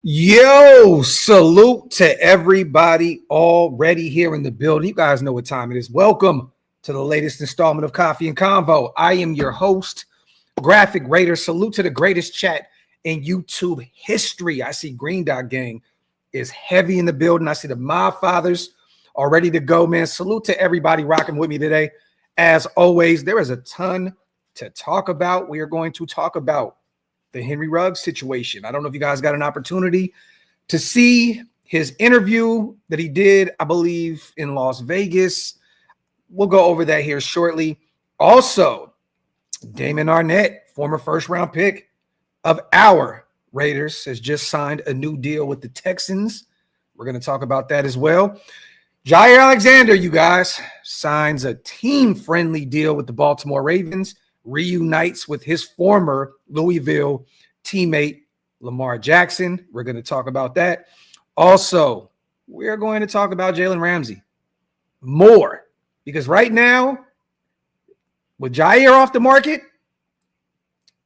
Yo, salute to everybody already here in the building. You guys know what time it is. Welcome to the latest installment of Coffee and Convo. I am your host, Graphk Raider. Salute to the greatest chat in YouTube history. I see Green Dot Gang is heavy in the building. I see the Mob Fathers are ready to go, man. Salute to everybody rocking with me today. As always, there is a ton to talk about. We are going to talk about the Henry Ruggs situation. I don't know if you guys got an opportunity to see his interview that he did, I believe, in Las Vegas. We'll go over that here shortly. Also, Damon Arnett, former first-round pick of our Raiders, has just signed a new deal with the Texans. We're going to talk about that as well. Jaire Alexander, you guys, signs a team-friendly deal with the Baltimore Ravens, reunites with his former Louisville teammate, Lamar Jackson. We're going to talk about that. Also, we're going to talk about Jalen Ramsey more, because right now, with Jaire off the market,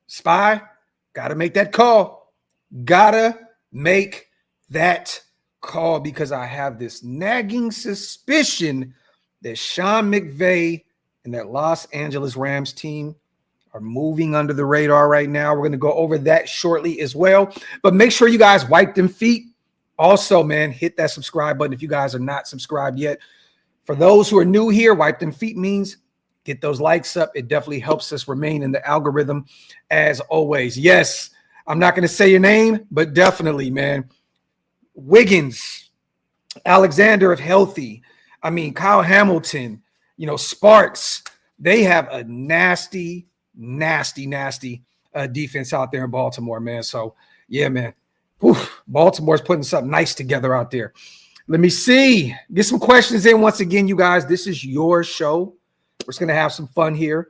Spy, got to make that call. Got to make that call, because I have this nagging suspicion that Sean McVay and that Los Angeles Rams team are moving under the radar right now. We're going to go over that shortly as well. But make sure you guys wipe them feet. Also, man, hit that subscribe button if you guys are not subscribed yet. For those who are new here, wipe them feet means get those likes up. It definitely helps us remain in the algorithm as always. Yes, I'm not going to say your name, but definitely, man. Wiggins, Alexander, if healthy. I mean, Kyle Hamilton, Sparks. They have a nasty defense out there in Baltimore, man. So, yeah, man. Baltimore's putting something nice together out there. Let me see. Get some questions in once again, you guys. This is your show. We're just going to have some fun here.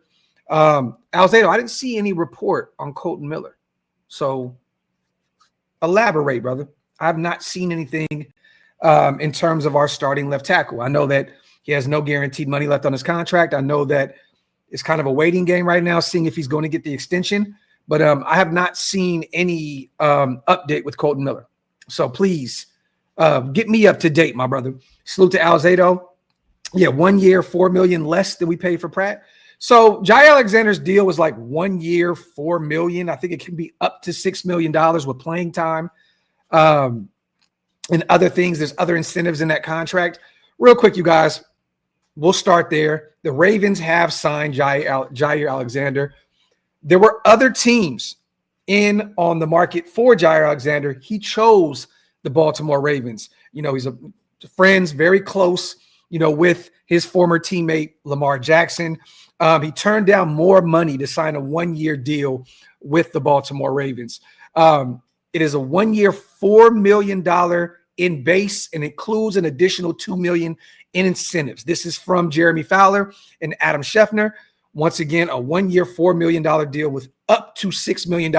Alzado, I didn't see any report on Kolton Miller. So, elaborate, brother. I have not seen anything in terms of our starting left tackle. I know that he has no guaranteed money left on his contract. I know that it's kind of a waiting game right now, seeing if he's going to get the extension. But I have not seen any update with Kolton Miller. So please get me up to date, my brother. Salute to Alzado. Yeah, 1 year, $4 million less than we paid for Pratt. So Jaire Alexander's deal was like 1 year, $4 million. I think it can be up to $6 million with playing time and other things. There's other incentives in that contract. Real quick, you guys, we'll start there. The Ravens have signed Jaire Alexander. There were other teams in on the market for Jaire Alexander. He chose the Baltimore Ravens. He's friends, very close, with his former teammate, Lamar Jackson. He turned down more money to sign a 1 year deal with the Baltimore Ravens. It is a 1 year, $4 million in base and includes an additional $2 million in incentives. This is from Jeremy Fowler and Adam Scheffner. Once again, a 1 year, $4 million deal with up to $6 million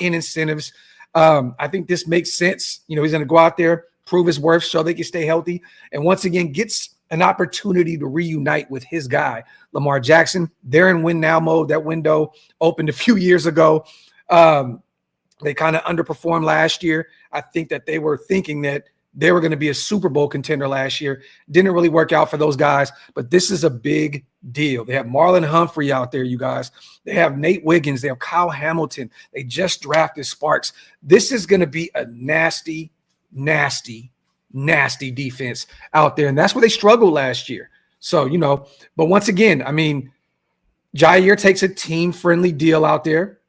in incentives. I think this makes sense. He's going to go out there, prove his worth, show they can stay healthy, and once again gets an opportunity to reunite with his guy, Lamar Jackson. They're in win now mode. That window opened a few years ago. They kind of underperformed last year. I think that they were thinking that they were going to be a Super Bowl contender last year. Didn't really work out for those guys, but this is a big deal. They have Marlon Humphrey out there, you guys. They have Nate Wiggins. They have Kyle Hamilton. They just drafted Sparks. This is going to be a nasty defense out there, and that's where they struggled last year. So, but once again, I mean, Jaire takes a team-friendly deal out there.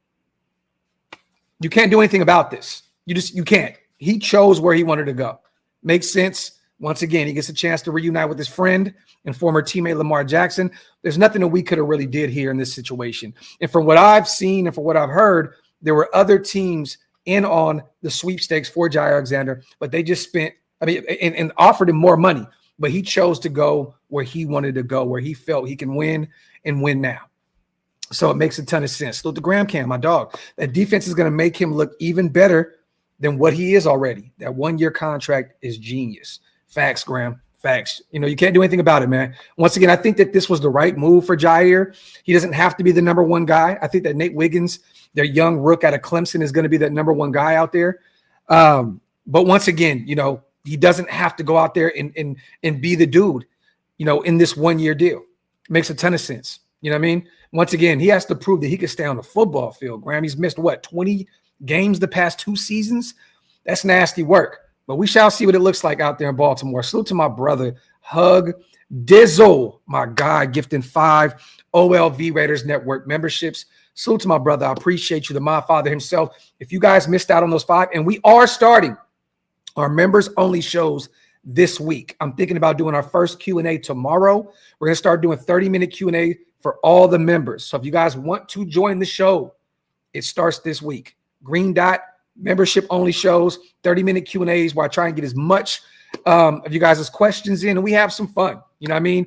You can't do anything about this. You can't. He chose where he wanted to go. Makes sense. Once again, he gets a chance to reunite with his friend and former teammate Lamar Jackson. There's nothing that we could have really did here in this situation. And from what I've seen and from what I've heard, there were other teams in on the sweepstakes for Jaire Alexander, but they just spent, and offered him more money. But he chose to go where he wanted to go, where he felt he can win and win now. So it makes a ton of sense. Look, the Graphk, my dog, that defense is going to make him look even better than what he is already. That 1 year contract is genius. Facts, Graham. Facts. You can't do anything about it, man. Once again, I think that this was the right move for Jaire. He doesn't have to be the number one guy. I think that Nate Wiggins, their young rook out of Clemson, is going to be that number one guy out there. But once again, he doesn't have to go out there and be the dude, in this 1 year deal. It makes a ton of sense. You know what I mean? Once again, he has to prove that he can stay on the football field. Graham, he's missed 20 games the past 2 seasons? That's nasty work. But we shall see what it looks like out there in Baltimore. Salute to my brother, Hug Dizzle, my guy, gifting 5 OLV Raiders Network memberships. Salute to my brother. I appreciate you, the my father himself. If you guys missed out on those 5, and we are starting our members-only shows this week. I'm thinking about doing our first Q&A tomorrow. We're going to start doing 30-minute Q&A for all the members. So if you guys want to join the show, it starts this week. Green Dot, membership-only shows, 30-minute Q&As where I try and get as much of you guys' questions in, and we have some fun. You know what I mean?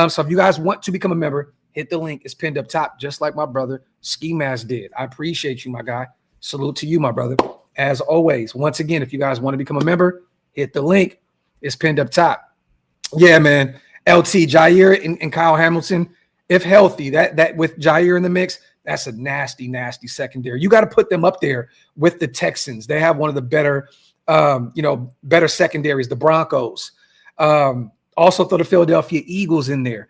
So if you guys want to become a member, hit the link. It's pinned up top, just like my brother Ski Mask did. I appreciate you, my guy. Salute to you, my brother. As always, once again, if you guys want to become a member, hit the link. It's pinned up top. Yeah, man. LT, Jaire and Kyle Hamilton, if healthy, that with Jaire in the mix, that's a nasty, nasty secondary. You got to put them up there with the Texans. They have one of the better, better secondaries, the Broncos. Also throw the Philadelphia Eagles in there.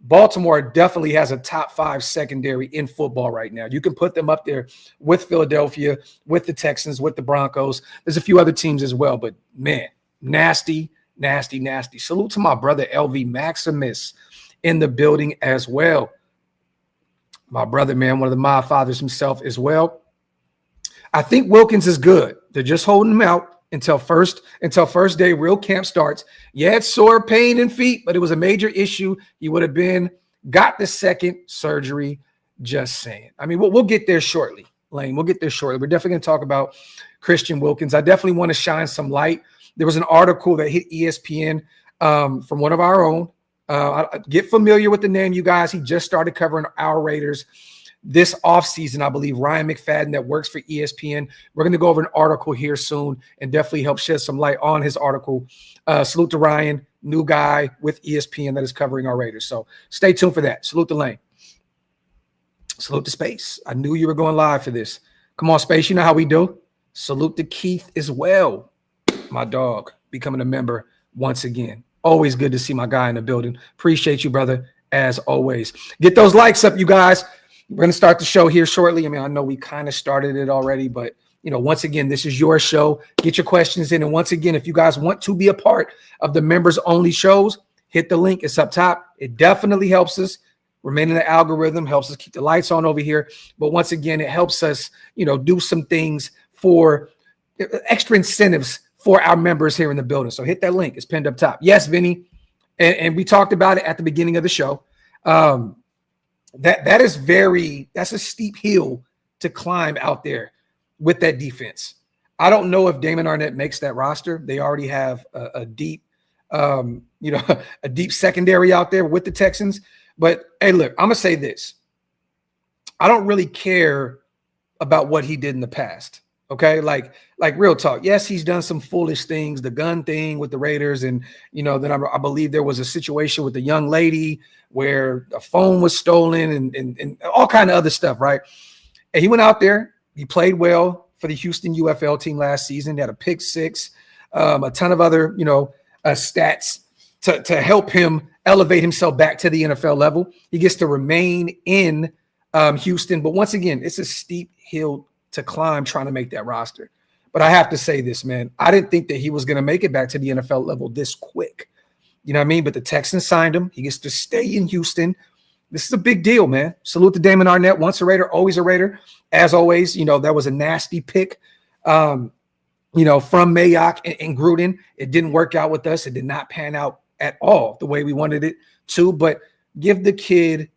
Baltimore definitely has a top 5 secondary in football right now. You can put them up there with Philadelphia, with the Texans, with the Broncos. There's a few other teams as well, but man, nasty, nasty, nasty. Salute to my brother LV Maximus in the building as well. My brother, man, one of the my fathers himself as well. I think Wilkins is good. They're just holding him out until first day real camp starts. Yeah, it's sore pain in feet, but it was a major issue. He would have got the second surgery. Just saying. I mean, we'll get there shortly, Lane. We'll get there shortly. We're definitely going to talk about Christian Wilkins. I definitely want to shine some light. There was an article that hit ESPN from one of our own. Get familiar with the name, you guys. He just started covering our Raiders this offseason, I believe. Ryan McFadden, that works for ESPN. We're going to go over an article here soon and definitely help shed some light on his article. Salute to Ryan, new guy with ESPN that is covering our Raiders. So stay tuned for that. Salute to Lane. Salute to Space. I knew you were going live for this. Come on, Space. You know how we do. Salute to Keith as well. My dog becoming a member once again. Always good to see my guy in the building. Appreciate you, brother, as always. Get those likes up, you guys. We're going to start the show here shortly. I mean, I know we kind of started it already, but, once again, this is your show. Get your questions in. And once again, if you guys want to be a part of the members-only shows, hit the link. It's up top. It definitely helps us remain in the algorithm, helps us keep the lights on over here. But once again, it helps us, do some things for extra incentives for our members here in the building. So hit that link. It's pinned up top. Yes, Vinny. And we talked about it at the beginning of the show. That's a steep hill to climb out there with that defense. I don't know if Damon Arnett makes that roster. They already have a deep secondary out there with the Texans. But hey, look, I'm gonna say this. I don't really care about what he did in the past. Okay, like real talk. Yes, he's done some foolish things, the gun thing with the Raiders, and then I believe there was a situation with a young lady where a phone was stolen and all kind of other stuff, right? And he went out there, he played well for the Houston UFL team last season. He had a pick 6, a ton of other stats to help him elevate himself back to the NFL level. He gets to remain in Houston, but once again, it's a steep hill to climb trying to make that roster. But I have to say this, man. I didn't think that he was going to make it back to the NFL level this quick. You know what I mean? But the Texans signed him. He gets to stay in Houston. This is a big deal, man. Salute to Damon Arnett. Once a Raider, always a Raider. As always, that was a nasty pick, from Mayock and Gruden. It didn't work out with us. It did not pan out at all the way we wanted it to. But give the kid,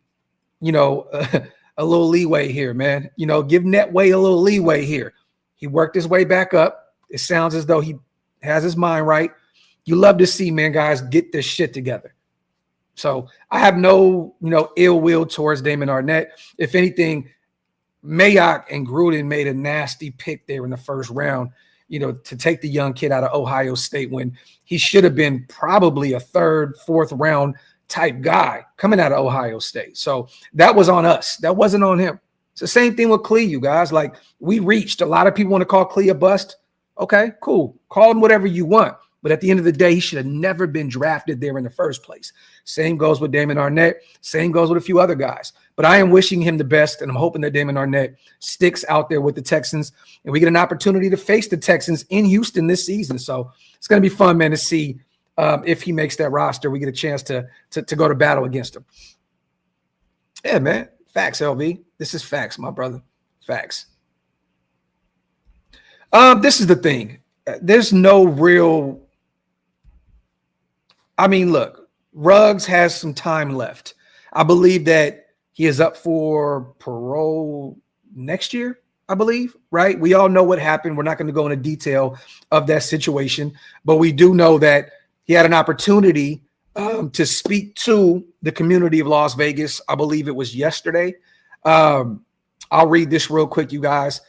a little leeway here, man. Give Netway a little leeway here. He worked his way back up. It sounds as though he has his mind right. You love to see, man, guys, get this shit together. So I have no, ill will towards Damon Arnett. If anything, Mayock and Gruden made a nasty pick there in the first round. to take the young kid out of Ohio State when he should have been probably a third, fourth round type guy coming out of Ohio State. So that was on us. That wasn't on him. It's the same thing with Klee, you guys. Like, we reached. A lot of people want to call Klee a bust. Okay, cool. Call him whatever you want. But at the end of the day, he should have never been drafted there in the first place. Same goes with Damon Arnett. Same goes with a few other guys. But I am wishing him the best, and I'm hoping that Damon Arnett sticks out there with the Texans, and we get an opportunity to face the Texans in Houston this season. So it's going to be fun, man, to see if he makes that roster. We get a chance to go to battle against him. Yeah, man. Facts, LV. This is facts, my brother. Facts. This is the thing. There's no real – I mean, look, Ruggs has some time left. I believe that he is up for parole next year, I believe, right? We all know what happened. We're not going to go into detail of that situation, but we do know that he had an opportunity to speak to the community of Las Vegas. I believe it was yesterday. I'll read this real quick, you guys.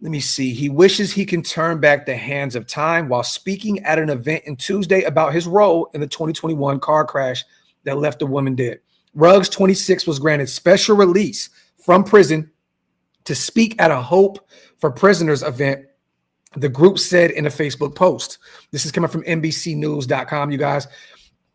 Let me see. He wishes he can turn back the hands of time while speaking at an event on Tuesday about his role in the 2021 car crash that left a woman dead. Ruggs, 26, was granted special release from prison to speak at a Hope for Prisoners event, the group said in a Facebook post. This is coming from NBCnews.com, you guys.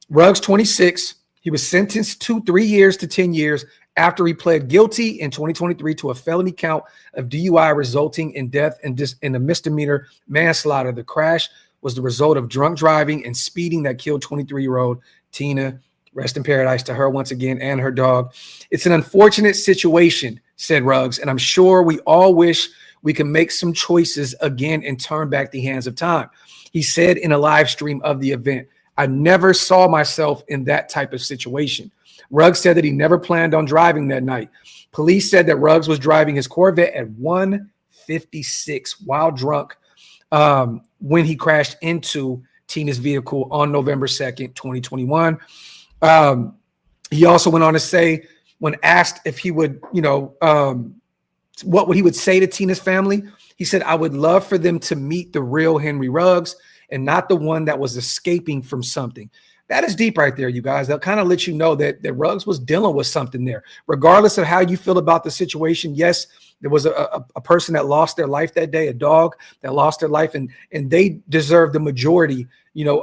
Ruggs, 26, he was sentenced to 3 years to 10 years after he pled guilty in 2023 to a felony count of DUI resulting in death and in a misdemeanor manslaughter. The crash was the result of drunk driving and speeding that killed 23-year-old Tina. Rest in paradise to her once again and her dog. It's an unfortunate situation, said Ruggs, and I'm sure we all wish we can make some choices again and turn back the hands of time. He said in a live stream of the event, I never saw myself in that type of situation. Ruggs said that he never planned on driving that night. Police said that Ruggs was driving his Corvette at 1:56 while drunk when he crashed into Tina's vehicle on November 2nd, 2021. He also went on to say, when asked if he would, what he would say to Tina's family, he said, I would love for them to meet the real Henry Ruggs and not the one that was escaping from something. That is deep right there, you guys. They'll kind of let you know that Ruggs was dealing with something there. Regardless of how you feel about the situation, yes, there was a person that lost their life that day, a dog that lost their life, and they deserve the majority,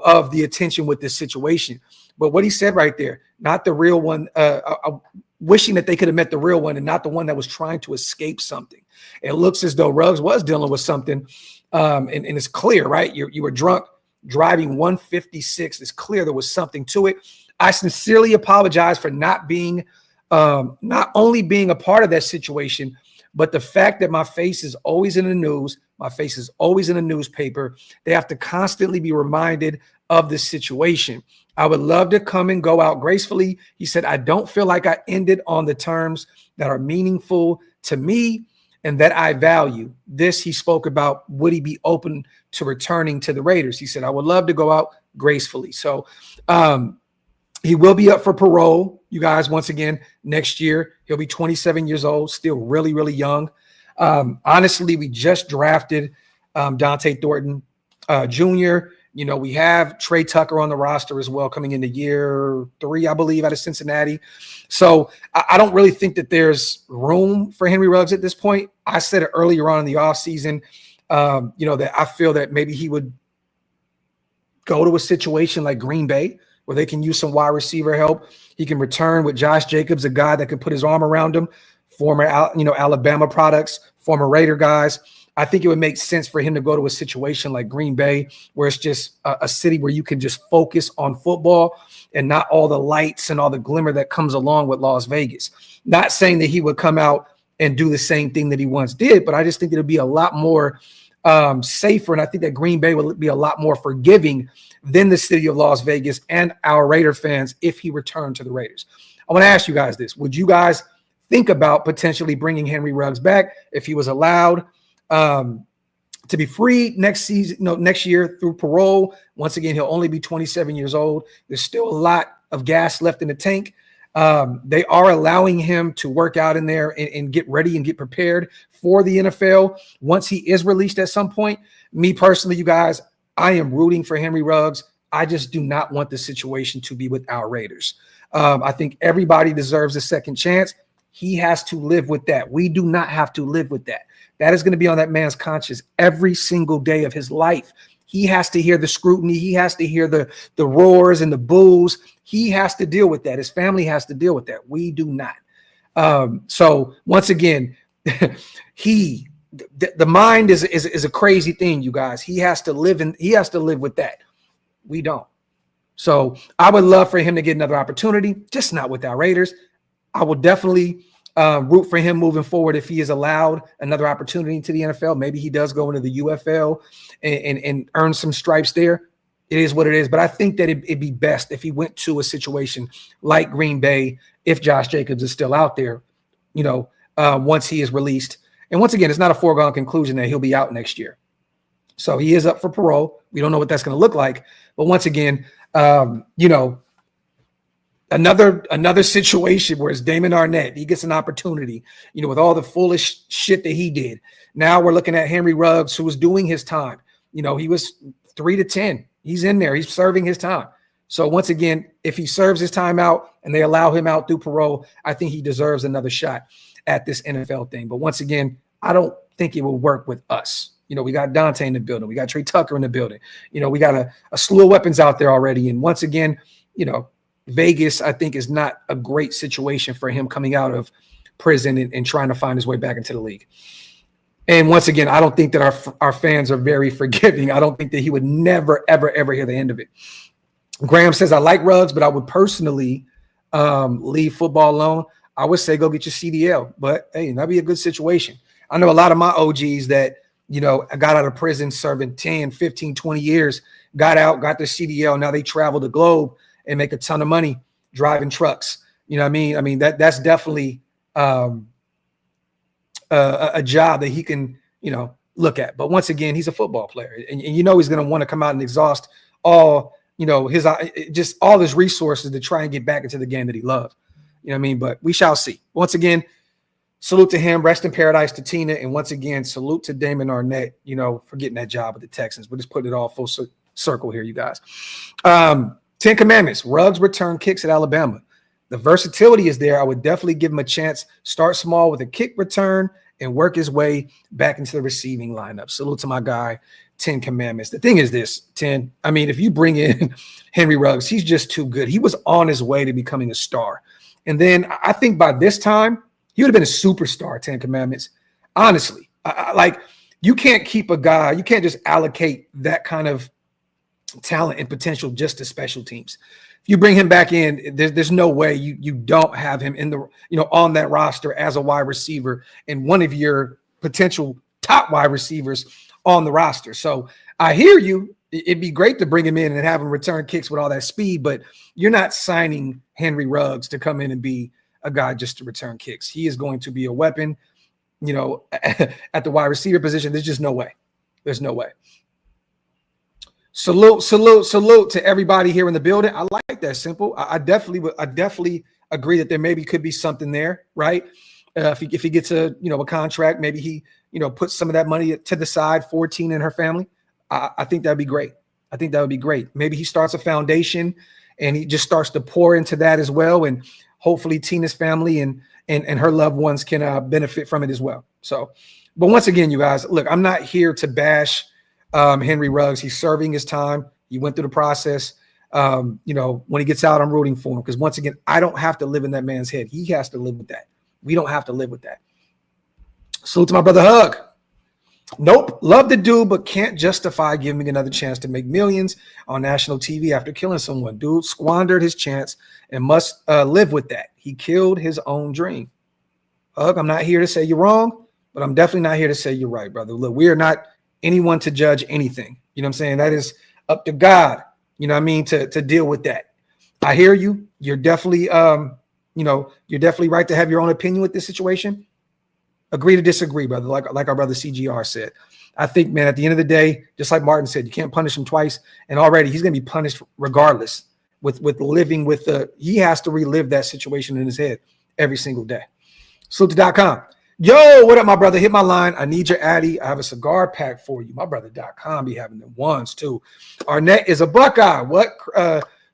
of the attention with this situation. But what he said right there, not the real one, wishing that they could have met the real one and not the one that was trying to escape something. It looks as though Ruggs was dealing with something, and it's clear, right? You were drunk, driving 156. It's clear there was something to it. I sincerely apologize for not only being a part of that situation, but the fact that my face is always in the news, my face is always in the newspaper. They have to constantly be reminded of this situation. I would love to come and go out gracefully. He said, I don't feel like I ended on the terms that are meaningful to me and that I value. This he spoke about, would he be open to returning to the Raiders? He said, I would love to go out gracefully. So he will be up for parole, you guys, once again, next year. He'll be 27 years old, still really, really young. Honestly, we just drafted Dante Thornton Jr. We have Trey Tucker on the roster as well coming into year 3, I believe, out of Cincinnati. So I don't really think that there's room for Henry Ruggs at this point. I said it earlier on in the offseason, that I feel that maybe he would go to a situation like Green Bay where they can use some wide receiver help. He can return with Josh Jacobs, a guy that can put his arm around him, former, Alabama products, former Raider guys. I think it would make sense for him to go to a situation like Green Bay, where it's just a city where you can just focus on football and not all the lights and all the glimmer that comes along with Las Vegas. Not saying that he would come out and do the same thing that he once did, but I just think it'll be a lot more safer. And I think that Green Bay will be a lot more forgiving than the city of Las Vegas and our Raider fans if he returned to the Raiders. I want to ask you guys this. Would you guys think about potentially bringing Henry Ruggs back if he was allowed to be free next season, next year through parole? Once again, he'll only be 27 years old. There's still a lot of gas left in the tank. They are allowing him to work out in there and get ready and get prepared for the NFL once he is released at some point. Me personally, you guys, I am rooting for Henry Ruggs. I just do not want the situation to be with our Raiders. I think everybody deserves a second chance. He has to live with that. We do not have to live with that. That is going to be on that man's conscience every single day of his life. He has to hear the scrutiny. He has to hear the roars and the boos. He has to deal with that. His family has to deal with that. We do not. So once again, the mind is a crazy thing, you guys. He has to live with that. We don't. So I would love for him to get another opportunity, just not with our Raiders. I will definitely root for him moving forward if he is allowed another opportunity to the NFL. Maybe he does go into the UFL and earn some stripes there. It is what it is. But I think that it'd be best if he went to a situation like Green Bay, if Josh Jacobs is still out there, once he is released. And once again, it's not a foregone conclusion that he'll be out next year. So he is up for parole. We don't know what that's going to look like. But once again, another situation where it's Damon Arnett. He gets an opportunity, with all the foolish shit that he did. Now we're looking at Henry Ruggs, who was doing his time. He was 3 to 10. He's in there. He's serving his time. So once again, if he serves his time out and they allow him out through parole, I think he deserves another shot at this NFL thing. But once again, I don't think it will work with us. We got Dante in the building. We got Trey Tucker in the building. We got a slew of weapons out there already. And once again, Vegas, I think, is not a great situation for him coming out of prison and trying to find his way back into the league. And once again, I don't think that our fans are very forgiving. I don't think that he would never, ever, ever hear the end of it. Graham says, I like Ruggs, but I would personally leave football alone. I would say go get your CDL. But, hey, that'd be a good situation. I know a lot of my OGs that, got out of prison serving 10, 15, 20 years, got out, got their CDL. Now they travel the globe and make a ton of money driving trucks. You know what I mean? I mean, that's definitely a job that he can, look at. But once again, he's a football player. And he's going to want to come out and exhaust all, just all his resources to try and get back into the game that he loves. You know what I mean? But we shall see. Once again, salute to him. Rest in paradise to Tina. And once again, salute to Damon Arnett, for getting that job with the Texans. We're just putting it all full circle here, you guys. 10 Commandments. Ruggs return kicks at Alabama. The versatility is there. I would definitely give him a chance. Start small with a kick return and work his way back into the receiving lineup. Salute to my guy, 10 Commandments. The thing is this, 10. I mean, if you bring in Henry Ruggs, he's just too good. He was on his way to becoming a star. And then I think by this time, he would have been a superstar, 10 Commandments. Honestly, you can't keep a guy. You can't just allocate that kind of talent and potential just to special teams. If you bring him back in, there's no way you don't have him in the on that roster as a wide receiver and one of your potential top wide receivers on the roster. So I hear you. It'd be great to bring him in and have him return kicks with all that speed, but you're not signing Henry Ruggs to come in and be a guy just to return kicks. He is going to be a weapon, at the wide receiver position. There's just no way. There's no way. Salute to everybody here in the building. I like that, Simple. I definitely agree that there maybe could be something there, right? If he gets a contract, maybe he puts some of that money to the side for Tina and her family. I think that'd be great. I think that would be great. Maybe he starts a foundation and he just starts to pour into that as well, and hopefully Tina's family and her loved ones can benefit from it as well. So, but once again, you guys, look, I'm not here to bash Henry Ruggs. He's serving his time. He went through the process. When he gets out, I'm rooting for him because once again, I don't have to live in that man's head. He has to live with that. We don't have to live with that. Salute to my brother Hug. Nope. Love the dude, but can't justify giving another chance to make millions on national TV after killing someone. Dude squandered his chance and must live with that. He killed his own dream. Hug, I'm not here to say you're wrong, but I'm definitely not here to say you're right, brother. Look, we are not anyone to judge anything. You know what I'm saying? That is up to God, to deal with that. I hear you. You're definitely, you're definitely right to have your own opinion with this situation. Agree to disagree, brother, like our brother CGR said. I think, man, at the end of the day, just like Martin said, you can't punish him twice. And already he's going to be punished regardless. with living with he has to relive that situation in his head every single day. Salute.com. Yo, what up, my brother? Hit my line. I need your Addy. I have a cigar pack for you. My brother.com be having the ones too. Arnett is a Buckeye. What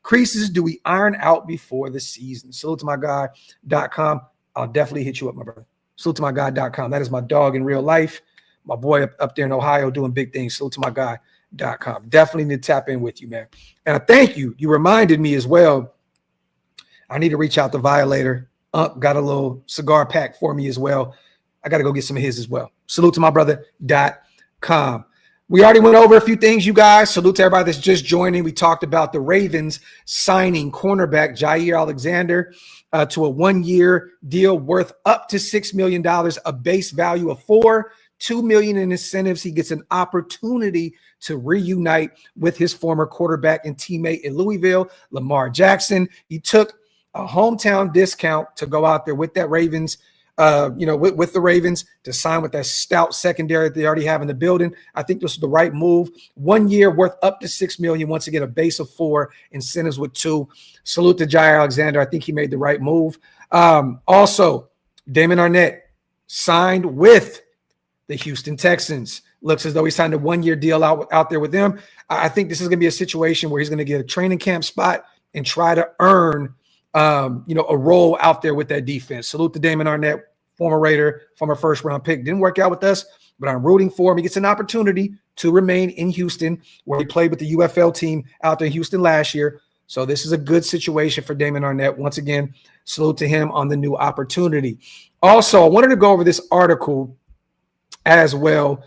creases do we iron out before the season? Salute to my guy.com. I'll definitely hit you up, my brother. Salute to my guy.com. That is my dog in real life. My boy up there in Ohio doing big things. Salute to my guy.com. Definitely need to tap in with you, man. And I thank you. You reminded me as well. I need to reach out to Violator. Got a little cigar pack for me as well. I got to go get some of his as well. Salute to my brother.com. We already went over a few things, you guys. Salute to everybody that's just joining. We talked about the Ravens signing cornerback Jaire Alexander to a 1-year deal worth up to $6 million, a base value of $2 million in incentives. He gets an opportunity to reunite with his former quarterback and teammate in Louisville, Lamar Jackson. He took a hometown discount to go out there with that Ravens, with the Ravens to sign with that stout secondary that they already have in the building. I think this is the right move. 1 year worth up to $6 million. Once again, a base of 4, incentives with 2. Salute to Jaire Alexander. I think he made the right move. Also, Damon Arnett signed with the Houston Texans. Looks as though he signed a 1-year deal out there with them. I think this is going to be a situation where he's going to get a training camp spot and try to earn a role out there with that defense. Salute to Damon Arnett, former Raider, former first-round pick. Didn't work out with us, but I'm rooting for him. He gets an opportunity to remain in Houston, where he played with the UFL team out there in Houston last year. So this is a good situation for Damon Arnett. Once again, salute to him on the new opportunity. Also, I wanted to go over this article as well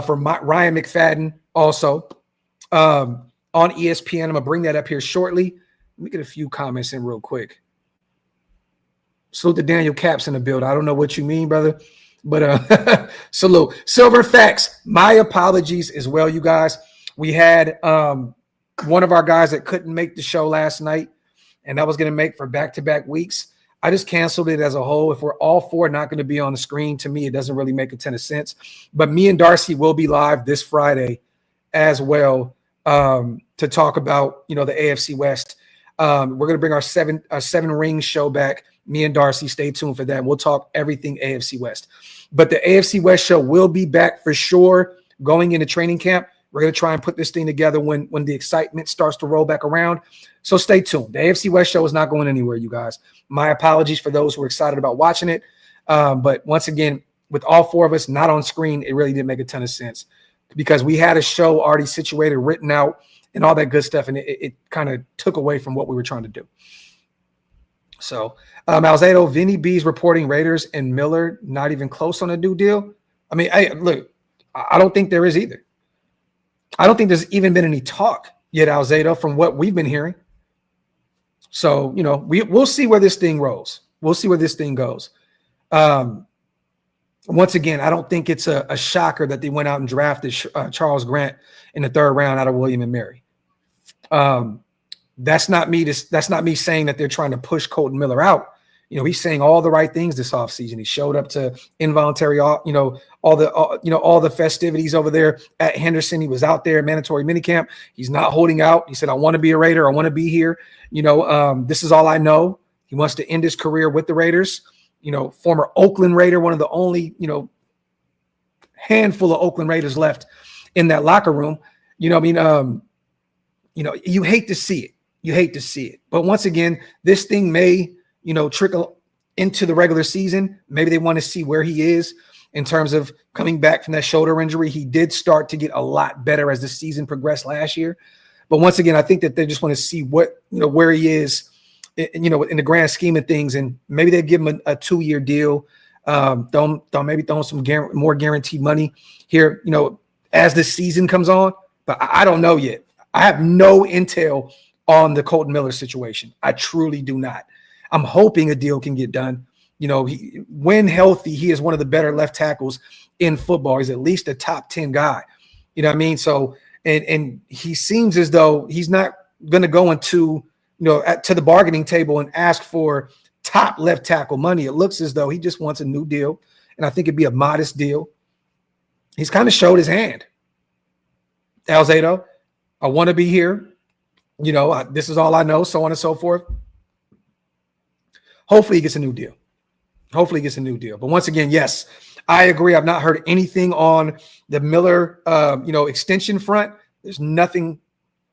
from Ryan McFadden also on ESPN. I'm going to bring that up here shortly. Let me get a few comments in real quick. Salute to Daniel Caps in the build. I don't know what you mean, brother, but salute. Silver Facts, my apologies as well, you guys. We had one of our guys that couldn't make the show last night, and that was going to make for back-to-back weeks. I just canceled it as a whole. If we're all 4 not going to be on the screen, to me, it doesn't really make a ton of sense. But me and Darcy will be live this Friday as well to talk about, the AFC West. We're going to bring our seven ring show back. Me and Darcy, stay tuned for that. We'll talk everything AFC West. But the AFC West show will be back for sure going into training camp. We're going to try and put this thing together when the excitement starts to roll back around. So stay tuned. The AFC West show is not going anywhere, you guys. My apologies for those who are excited about watching it. But once again, with all 4 of us not on screen, it really didn't make a ton of sense because we had a show already situated, written out, and all that good stuff, and it kind of took away from what we were trying to do. So, Alzado, Vinny B's reporting Raiders and Miller not even close on a new deal. I mean, look, I don't think there is either. I don't think there's even been any talk yet, Alzado, from what we've been hearing. So, we'll see where this thing rolls. We'll see where this thing goes. Once again, I don't think it's a shocker that they went out and drafted Charles Grant in the 3rd round out of William and Mary. That's not me saying that they're trying to push Kolton Miller out. He's saying all the right things this offseason. He showed up to involuntary, all the festivities over there at Henderson. He was out there at mandatory minicamp. He's not holding out. He said, I want to be a Raider. I want to be here. This is all I know. He wants to end his career with the Raiders. Former Oakland Raider, one of the only, handful of Oakland Raiders left in that locker room. You hate to see it. You hate to see it. But once again, this thing may, trickle into the regular season. Maybe they want to see where he is in terms of coming back from that shoulder injury. He did start to get a lot better as the season progressed last year. But once again, I think that they just want to see what, where he is, in the grand scheme of things. And maybe they give him a 2-year deal. Maybe throw some more guaranteed money here, as the season comes on. But I don't know yet. I have no intel on the Kolton Miller situation. I truly do not. I'm hoping a deal can get done. When healthy, he is one of the better left tackles in football. He's at least a top 10 guy. You know what I mean? So, and he seems as though he's not going to go into, to the bargaining table and ask for top left tackle money. It looks as though he just wants a new deal. And I think it'd be a modest deal. He's kind of showed his hand. Alzado, I want to be here. This is all I know, so on and so forth. Hopefully he gets a new deal. But once again, yes, I agree. I've not heard anything on the Miller, extension front. There's nothing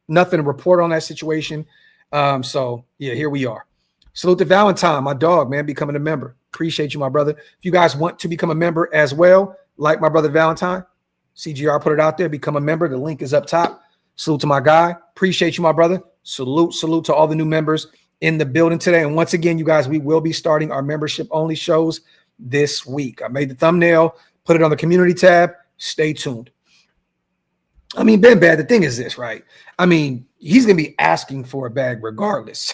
to report on that situation. So yeah, here we are. Salute to Valentine, my dog, man, becoming a member. Appreciate you, my brother. If you guys want to become a member as well, like my brother Valentine, CGR put it out there, become a member. The link is up top. Salute to my guy. Appreciate you, my brother. Salute to all the new members in the building today. And once again, you guys, we will be starting our membership only shows this week. I made the thumbnail, put it on the community tab. Stay tuned. I mean, Ben Bad, the thing is this, right? I mean, he's going to be asking for a bag regardless.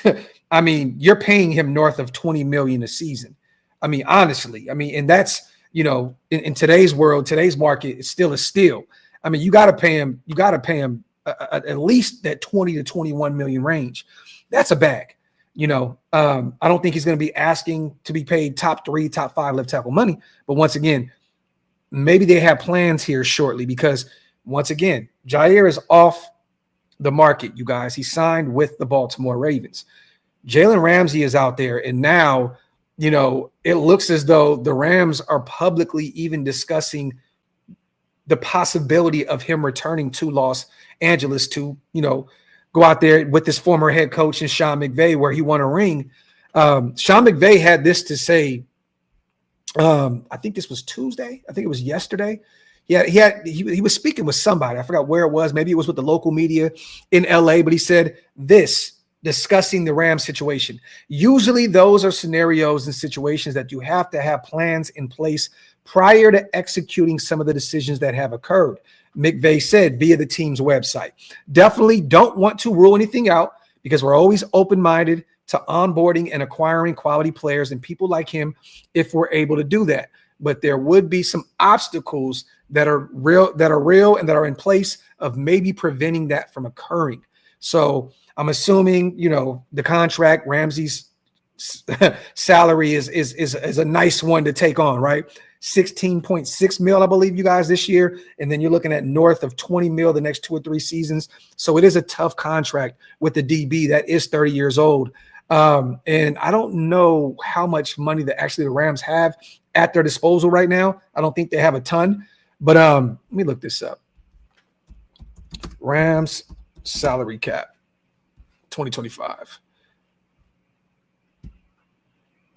I mean, you're paying him north of $20 million a season. I mean, honestly, and that's, in today's world, today's market, it's still a steal. I mean, you got to pay him. At least that 20 to 21 million range. That's a bag. I don't think he's going to be asking to be paid top 3, top 5 left tackle money. But once again, maybe they have plans here shortly because once again, Jaire is off the market, you guys. He signed with the Baltimore Ravens. Jalen Ramsey is out there. And now, it looks as though the Rams are publicly even discussing the possibility of him returning to Los Angeles to, go out there with his former head coach and Sean McVay, where he won a ring. Sean McVay had this to say. I think this was Tuesday. I think it was yesterday. He was speaking with somebody. I forgot where it was. Maybe it was with the local media in LA, but he said this, discussing the Rams situation. Usually those are scenarios and situations that you have to have plans in place prior to executing some of the decisions that have occurred. McVay said via the team's website. Definitely don't want to rule anything out because we're always open-minded to onboarding and acquiring quality players and people like him if we're able to do that. But there would be some obstacles that are real and that are in place of maybe preventing that from occurring. So I'm assuming, the contract, Ramsey's salary is a nice one to take on, right? 16.6 mil, I believe, you guys, this year. And then you're looking at north of 20 mil the next 2 or 3 seasons. So it is a tough contract with the DB that is 30 years old. And I don't know how much money that actually the Rams have at their disposal right now. I don't think they have a ton, but let me look this up. Rams salary cap 2025.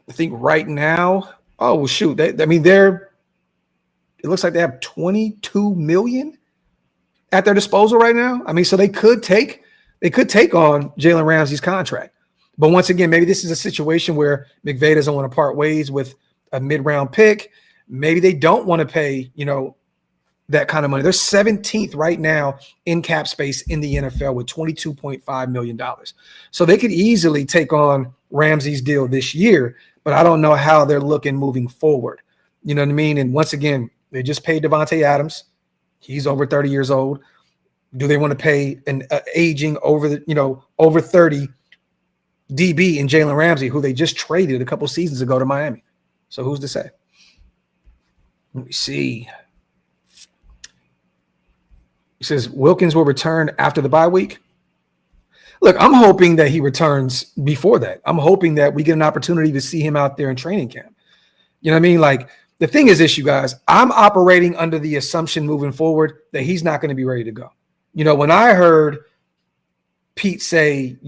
I think right now, oh well, shoot, it looks like they have 22 million at their disposal right now. I mean, so they could take on Jalen Ramsey's contract. But once again, maybe this is a situation where McVay doesn't want to part ways with a mid-round pick. Maybe they don't want to pay, that kind of money. They're 17th right now in cap space in the NFL with $22.5 million. So they could easily take on Ramsey's deal this year, but I don't know how they're looking moving forward. You know what I mean? And once again, they just paid Devontae Adams. He's over 30 years old. Do they want to pay an aging over 30 DB in Jalen Ramsey, who they just traded a couple seasons ago to Miami? So who's to say? Let me see. He says Wilkins will return after the bye week. Look, I'm hoping that he returns before that. I'm hoping that we get an opportunity to see him out there in training camp. You know what I mean? Like, the thing is this, you guys, I'm operating under the assumption moving forward that he's not going to be ready to go. When I heard Pete say,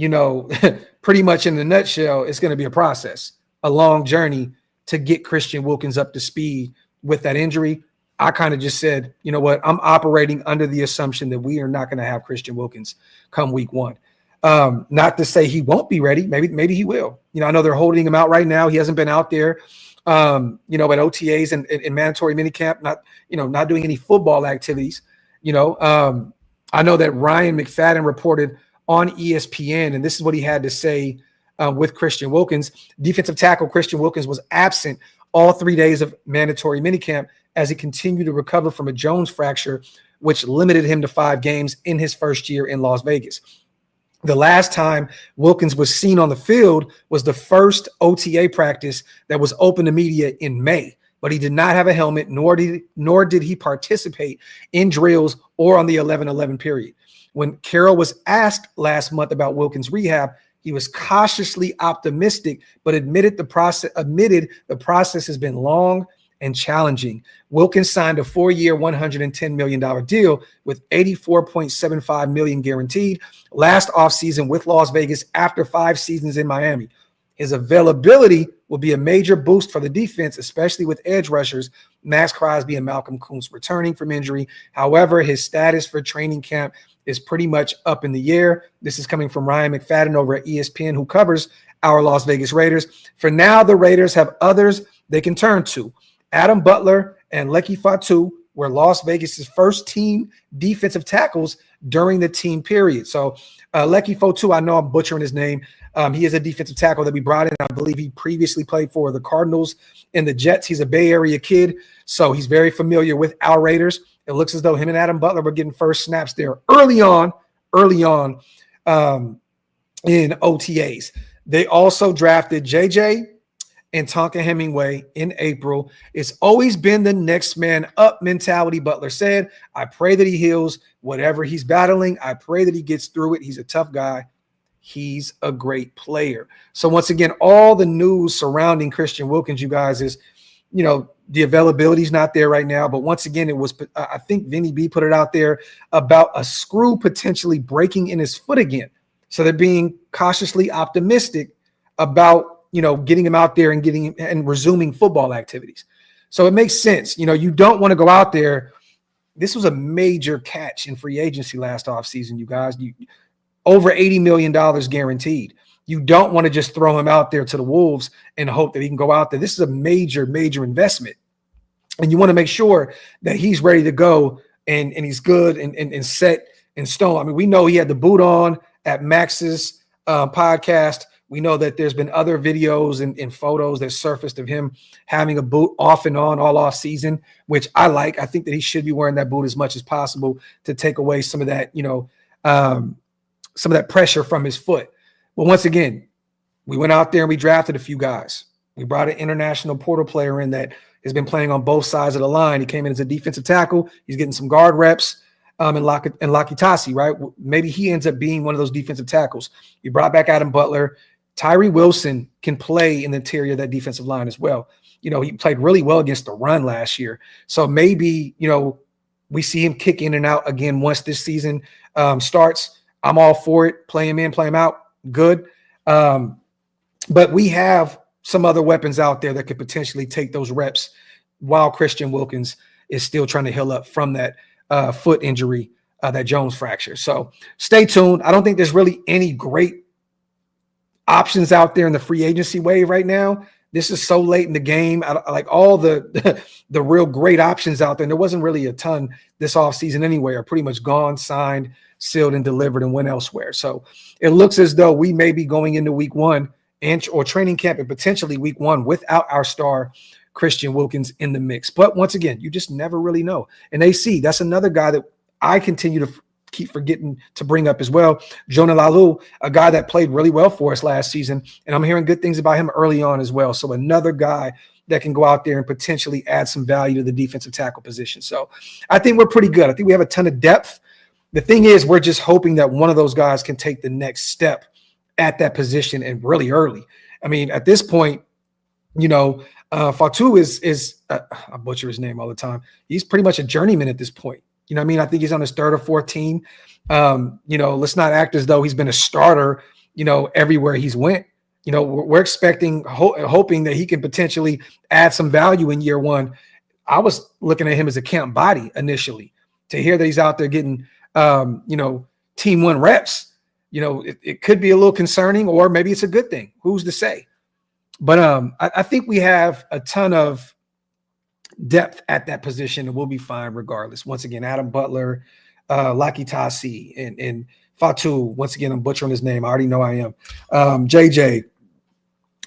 pretty much in the nutshell, it's going to be a process, a long journey to get Christian Wilkins up to speed with that injury. I kind of just said, you know what, I'm operating under the assumption that we are not going to have Christian Wilkins come week 1. Not to say he won't be ready. Maybe he will. I know they're holding him out right now. He hasn't been out there, at OTAs and mandatory minicamp, not doing any football activities. I know that Ryan McFadden reported on ESPN, and this is what he had to say with Christian Wilkins. Defensive tackle Christian Wilkins was absent all 3 days of mandatory minicamp as he continued to recover from a Jones fracture, which limited him to 5 games in his first year in Las Vegas. The last time Wilkins was seen on the field was the first OTA practice that was open to media in May. but he did not have a helmet, nor did he participate in drills or on the 11-11 period. When Carroll was asked last month about Wilkins' rehab, he was cautiously optimistic, but admitted the process has been long and challenging. Wilkins signed a 4-year, $110 million deal with $84.75 million guaranteed last offseason with Las Vegas after 5 seasons in Miami. His availability will be a major boost for the defense, especially with edge rushers Max Crosby and Malcolm Kuntz returning from injury. However, his status for training camp is pretty much up in the air. This is coming from Ryan McFadden over at ESPN, who covers our Las Vegas Raiders. For now, the Raiders have others they can turn to. Adam Butler and Leki Fatu were Las Vegas's first team defensive tackles during the team period. So Leki Fatu, I know I'm butchering his name. He is a defensive tackle that we brought in. I believe he previously played for the Cardinals and the Jets. He's a Bay Area kid, so he's very familiar with our Raiders. It looks as though him and Adam Butler were getting first snaps there early on in OTAs. They also drafted JJ and Tonka Hemingway in April. It's always been the next man up mentality, Butler said. I pray that he heals whatever he's battling. I pray that he gets through it. He's a tough guy. He's a great player. So once again, all the news surrounding Christian Wilkins, you guys, is, the availability is not there right now. But once again, it was, I think Vinny B put it out there about a screw potentially breaking in his foot again. So they're being cautiously optimistic about, getting him out there and resuming football activities. So it makes sense. You don't want to go out there. This was a major catch in free agency last offseason, you guys. Over $80 million guaranteed. You don't want to just throw him out there to the Wolves and hope that he can go out there. This is a major, major investment. And you want to make sure that he's ready to go and he's good and set in stone. I mean, we know he had the boot on at Max's podcast. We know that there's been other videos and photos that surfaced of him having a boot off and on all off season, which I like. I think that he should be wearing that boot as much as possible to take away some of that, some of that pressure from his foot. But once again, we went out there and we drafted a few guys. We brought an international portal player in that has been playing on both sides of the line. He came in as a defensive tackle. He's getting some guard reps and Lakitasi, right? Maybe he ends up being one of those defensive tackles. You brought back Adam Butler. Tyree Wilson can play in the interior of that defensive line as well. He played really well against the run last year. So maybe, we see him kick in and out again once this season starts. I'm all for it. Play him in, play him out. Good. But we have some other weapons out there that could potentially take those reps while Christian Wilkins is still trying to heal up from that foot injury, that Jones fracture. So stay tuned. I don't think there's really any great options out there in the free agency wave right now. This is so late in the game. I like all the real great options out there. And there wasn't really a ton this offseason anyway, are pretty much gone, signed, sealed, and delivered and went elsewhere. So it looks as though we may be going into week 1 or training camp and potentially week 1 without our star Christian Wilkins in the mix. But once again, you just never really know. And AC, that's another guy that I continue to keep forgetting to bring up as well. Jonah Lalu, a guy that played really well for us last season, and I'm hearing good things about him early on as well. So another guy that can go out there and potentially add some value to the defensive tackle position. So I think we're pretty good. I think we have a ton of depth. The thing is, we're just hoping that one of those guys can take the next step at that position and really early. I mean, at this point, Fatu is I butcher his name all the time. He's pretty much a journeyman at this point. I think he's on his 3rd or 4th team. Let's not act as though he's been a starter, everywhere he's went. We're expecting, hoping that he can potentially add some value in year 1. I was looking at him as a camp body initially. To hear that he's out there getting, team 1 reps, it could be a little concerning, or maybe it's a good thing. Who's to say? But I think we have a ton of depth at that position, and we'll be fine regardless. Once again, Adam Butler, Lakitasi, and Fatu. Once again, I'm butchering his name. I already know I am. JJ,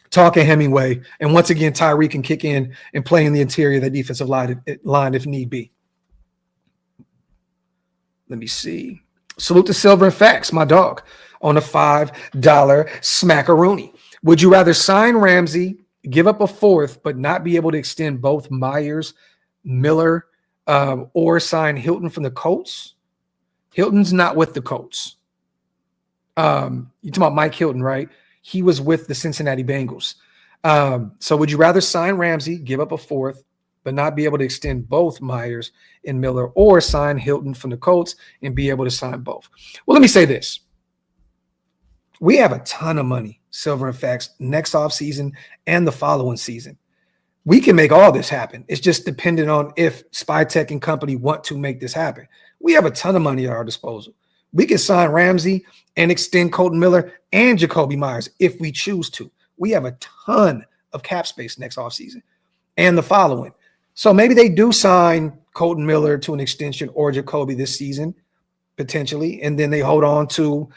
Tonka Hemingway, and once again, Tyree can kick in and play in the interior of the defensive line if need be. Let me see. Salute to Silver and Facts, my dog, on a $5 smackaroonie. Would you rather sign Ramsey give up a fourth, but not be able to extend both Myers, Miller, or sign Hilton from the Colts. Hilton's not with the Colts. You're talking about Mike Hilton, right? He was with the Cincinnati Bengals. So would you rather sign Ramsey, give up a fourth, but not be able to extend both Myers and Miller, or sign Hilton from the Colts and be able to sign both? Well, let me say this. We have a ton of money, Silver and Facts, next offseason and the following season. We can make all this happen. It's just dependent on if SpyTech and company want to make this happen. We have a ton of money at our disposal. We can sign Ramsey and extend Kolton Miller and Jacoby Myers if we choose to. We have a ton of cap space next offseason and the following. So maybe they do sign Kolton Miller to an extension or Jacoby this season, potentially, and then they hold on to,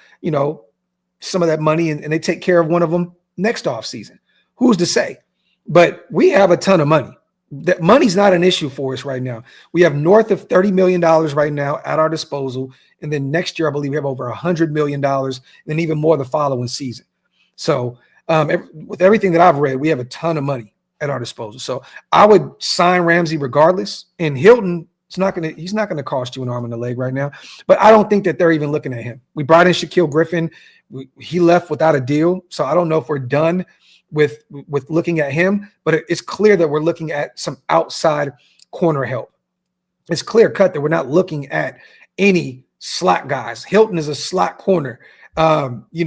some of that money and they take care of one of them next offseason. Who's to say? But we have a ton of money. That money's not an issue for us right now. We have north of $30 million right now at our disposal. And then next year, I believe we have over $100 million and even more the following season. So with everything that I've read, we have a ton of money at our disposal. So I would sign Ramsey regardless. And Hilton, he's not going to cost you an arm and a leg right now. But I don't think that they're even looking at him. We brought in Shaquille Griffin. He left without a deal. So I don't know if we're done with looking at him, but it's clear that we're looking at some outside corner help. It's clear cut that we're not looking at any slot guys. Hilton is a slot corner. The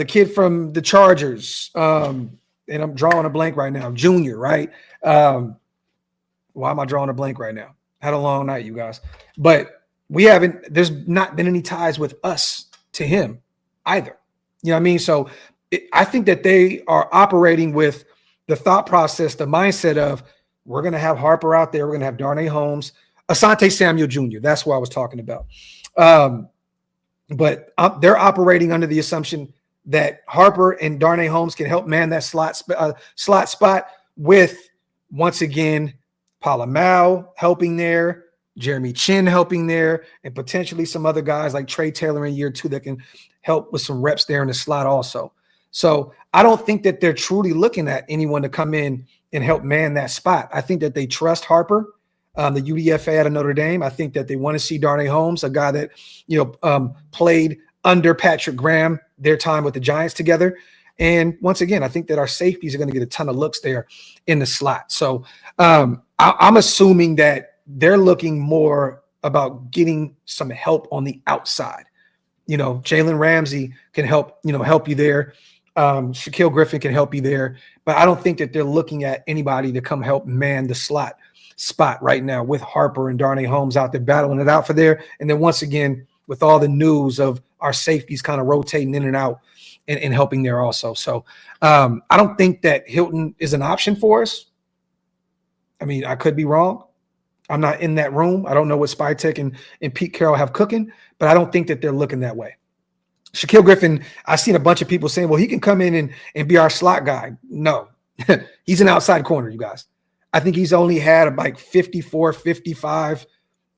kid from the Chargers, and I'm drawing a blank right now, Junior, right? Why am I drawing a blank right now? Had a long night, you guys. But there's not been any ties with us to him either. You know what I mean? So I think that they are operating with the thought process, the mindset of, we're going to have Harper out there. We're going to have Darnay Holmes, Asante Samuel Jr. That's what I was talking about. But they're operating under the assumption that Harper and Darnay Holmes can help man that slot spot with, once again, Pola helping there, Jeremy Chin helping there, and potentially some other guys like Trey Taylor in year 2 that can help with some reps there in the slot also. So I don't think that they're truly looking at anyone to come in and help man that spot. I think that they trust Harper, the UDFA out of Notre Dame. I think that they want to see Darnay Holmes, a guy that, played under Patrick Graham, their time with the Giants together. And once again, I think that our safeties are going to get a ton of looks there in the slot. So I'm assuming that they're looking more about getting some help on the outside. Jalen Ramsey can help you there. Shaquille Griffin can help you there, but I don't think that they're looking at anybody to come help man the slot spot right now with Harper and Darnay Holmes out there battling it out for there. And then once again, with all the news of our safeties kind of rotating in and out and helping there also. So I don't think that Hilton is an option for us. I mean, I could be wrong. I'm not in that room. I don't know what SpyTech and Pete Carroll have cooking, but I don't think that they're looking that way. Shaquille Griffin, I've seen a bunch of people saying, well, he can come in and be our slot guy. No, he's an outside corner, you guys. I think he's only had like 54, 55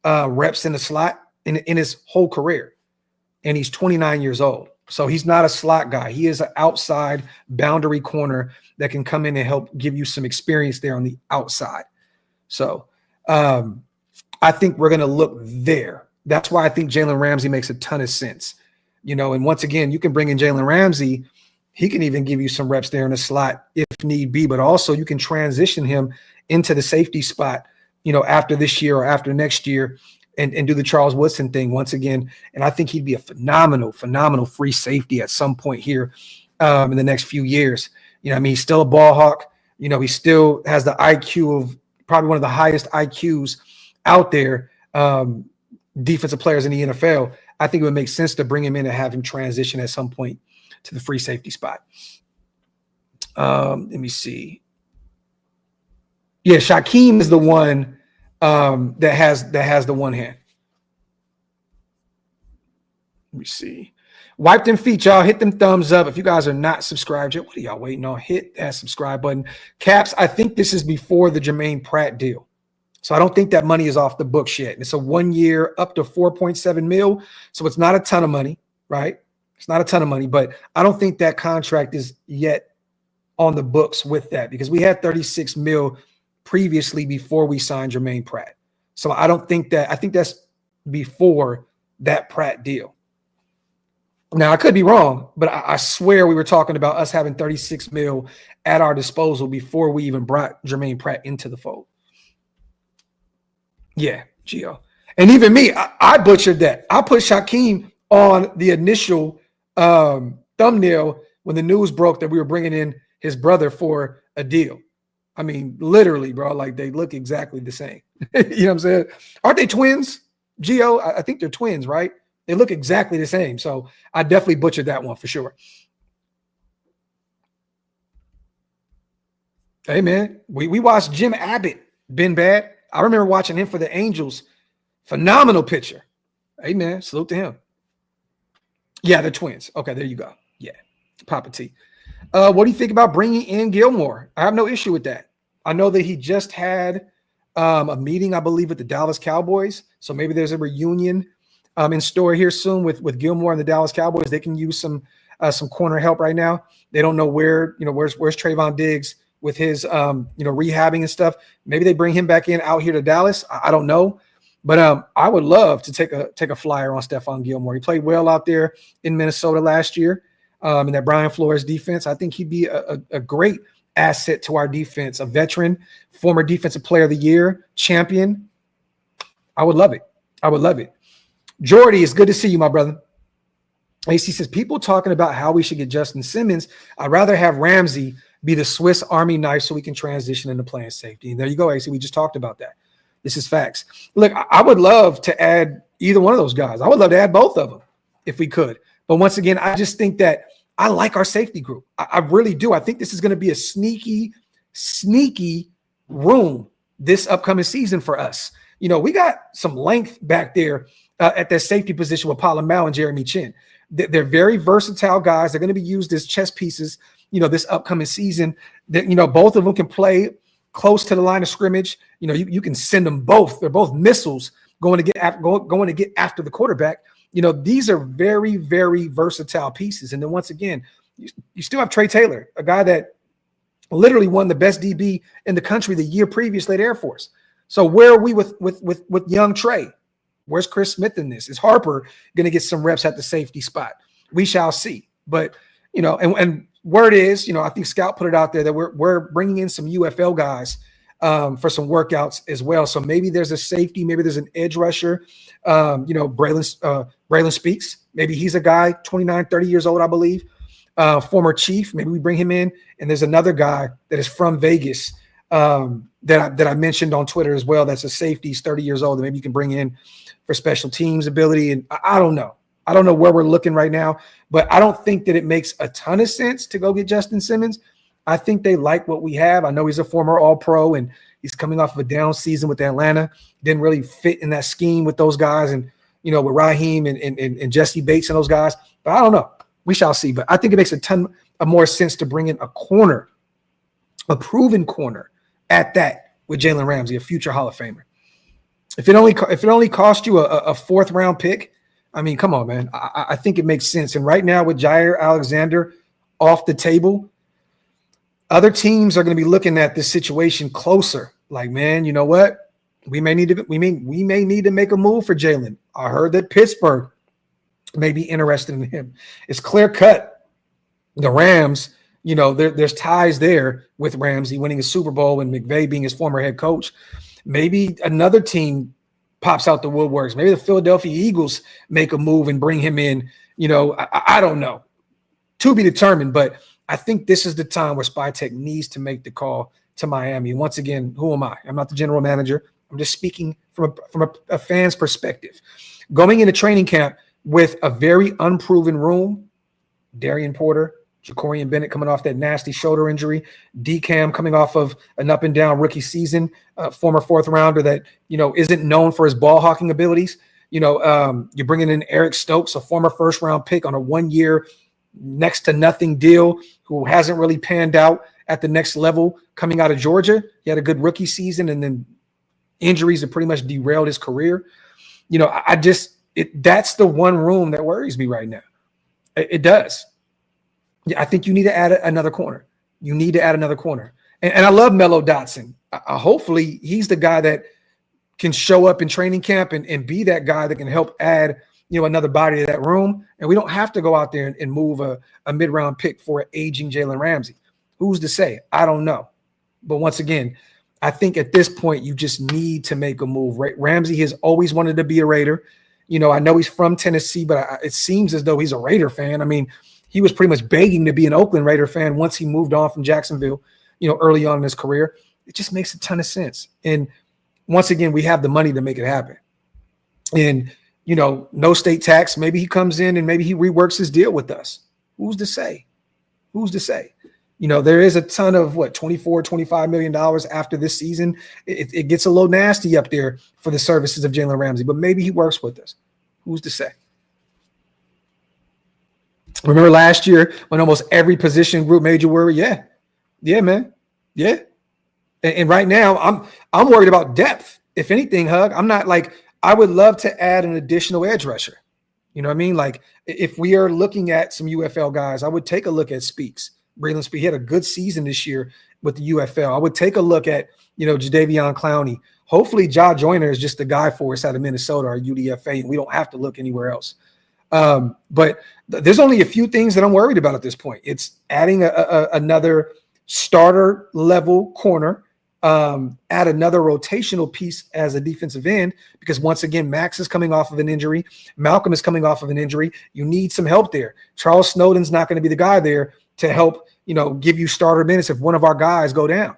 reps in the slot in his whole career. And he's 29 years old. So he's not a slot guy. He is an outside boundary corner that can come in and help give you some experience there on the outside. So I think we're going to look there. That's why I think Jalen Ramsey makes a ton of sense. And once again, you can bring in Jalen Ramsey. He can even give you some reps there in the slot if need be, but also you can transition him into the safety spot, after this year or after next year and do the Charles Woodson thing once again. And I think he'd be a phenomenal free safety at some point here in the next few years. He's still a ball hawk. He still has the IQ of probably one of the highest IQs out there, defensive players in the NFL. I think it would make sense to bring him in and have him transition at some point to the free safety spot. Let me see. Yeah, Shaquem is the one that has the one hand. Let me see. Wipe them feet, y'all. Hit them thumbs up. If you guys are not subscribed yet, what are y'all waiting on? Hit that subscribe button. Caps, I think this is before the Jermaine Pratt deal. So I don't think that money is off the books yet. It's a 1 year up to 4.7 mil. So it's not a ton of money, right? It's not a ton of money, but I don't think that contract is yet on the books with that because we had 36 mil previously before we signed Jermaine Pratt. So I think that's before that Pratt deal. Now I could be wrong, but I swear we were talking about us having 36 mil at our disposal before we even brought Jermaine Pratt into the fold. Yeah, Gio. And even me, I butchered that. I put Shaquem on the initial thumbnail when the news broke that we were bringing in his brother for a deal. I mean, literally, bro, like they look exactly the same. You know what I'm saying? Aren't they twins, Gio? I think they're twins, right? They look exactly the same. So I definitely butchered that one for sure. Hey, man, we watched Jim Abbott, been bad. I remember watching him for the Angels. Phenomenal pitcher. Hey, man, salute to him. Yeah, they're twins. Okay, there you go. Yeah, Papa T. What do you think about bringing in Gilmore? I have no issue with that. I know that he just had a meeting, I believe, with the Dallas Cowboys. So maybe there's a reunion in store here soon with Gilmore and the Dallas Cowboys. They can use some corner help right now. They don't know where's Trayvon Diggs with his rehabbing and stuff. Maybe they bring him back in out here to Dallas. I don't know. But I would love to take a flyer on Stephon Gilmore. He played well out there in Minnesota last year in that Brian Flores defense. I think he'd be a great asset to our defense, a veteran, former defensive player of the year, champion. I would love it. I would love it. Jordy, it's good to see you, my brother. AC says, people talking about how we should get Justin Simmons. I'd rather have Ramsey be the Swiss Army knife so we can transition into playing safety. And there you go, AC. We just talked about that. This is facts. Look, I would love to add either one of those guys. I would love to add both of them if we could. But once again, I just think that I like our safety group. I really do. I think this is going to be a sneaky room this upcoming season for us. You know, we got some length back there at that safety position with Pola and Jeremy Chin. They're very versatile guys. They're going to be used as chess pieces, this upcoming season. That, both of them can play close to the line of scrimmage. You can send them both. They're both missiles going to get after the quarterback. These are very, very versatile pieces. And then once again, you still have Trey Taylor, a guy that literally won the best DB in the country the year previously at Air Force. So where are we with young Trey? Where's Chris Smith in this? Is Harper going to get some reps at the safety spot? We shall see. But, and word is, I think Scout put it out there that we're bringing in some UFL guys for some workouts as well. So maybe there's a safety, maybe there's an edge rusher. Braylon Speaks. Maybe he's a guy, 29, 30 years old, I believe. Former Chief. Maybe we bring him in. And there's another guy that is from Vegas that I mentioned on Twitter as well. That's a safety. He's 30 years old. That maybe you can bring in for special teams ability. And I don't know. I don't know where we're looking right now, but I don't think that it makes a ton of sense to go get Justin Simmons. I think they like what we have. I know he's a former All-Pro, and he's coming off of a down season with Atlanta. Didn't really fit in that scheme with those guys and, with Raheem and Jesse Bates and those guys. But I don't know. We shall see. But I think it makes a ton of more sense to bring in a corner, a proven corner at that with Jalen Ramsey, a future Hall of Famer. If it only cost you a fourth-round pick, I mean, come on, man. I think it makes sense. And right now with Jaire Alexander off the table, other teams are going to be looking at this situation closer. Like, man, you know what? We may need to make a move for Jalen. I heard that Pittsburgh may be interested in him. It's clear cut. The Rams, there's ties there with Ramsey winning a Super Bowl and McVay being his former head coach. Maybe another team pops out the woodworks. Maybe the Philadelphia Eagles make a move and bring him in. I don't know. To be determined, but I think this is the time where Spytech needs to make the call to Miami. And once again, who am I? I'm not the general manager. I'm just speaking from a fan's perspective. Going into training camp with a very unproven room, Darian Porter, Jacorian Bennett coming off that nasty shoulder injury, D-Cam coming off of an up and down rookie season, former fourth rounder that, isn't known for his ball hawking abilities. You're bringing in Eric Stokes, a former first round pick on a 1-year next to nothing deal who hasn't really panned out at the next level coming out of Georgia. He had a good rookie season and then injuries have pretty much derailed his career. That's the one room that worries me right now. It does. Yeah, I think you need to add another corner. You need to add another corner. And I love Mello Dotson. Hopefully he's the guy that can show up in training camp and be that guy that can help add, another body to that room. And we don't have to go out there and move a mid-round pick for an aging Jalen Ramsey. Who's to say? I don't know. But once again, I think at this point, you just need to make a move. Right? Ramsey has always wanted to be a Raider. I know he's from Tennessee, but it seems as though he's a Raider fan. I mean, he was pretty much begging to be an Oakland Raider fan once he moved on from Jacksonville, early on in his career. It just makes a ton of sense. And once again, we have the money to make it happen. And, no state tax. Maybe he comes in and maybe he reworks his deal with us. Who's to say? Who's to say? There is a ton of $24-25 million after this season. It gets a little nasty up there for the services of Jalen Ramsey, but maybe he works with us. Who's to say? Remember last year when almost every position group made you worry? Yeah, man. Yeah. And right now I'm worried about depth. If anything, Hug, I'm not I would love to add an additional edge rusher. You know what I mean? If we are looking at some UFL guys, I would take a look at Speaks. Braylon Speaks, he had a good season this year with the UFL. I would take a look at, Jadeveon Clowney. Hopefully, Ja Joyner is just the guy for us out of Minnesota or UDFA, and we don't have to look anywhere else. But there's only a few things that I'm worried about at this point. It's adding another starter level corner, add another rotational piece as a defensive end, because once again, Max is coming off of an injury. Malcolm is coming off of an injury. You need some help there. Charles Snowden's not going to be the guy there to help, give you starter minutes if one of our guys go down.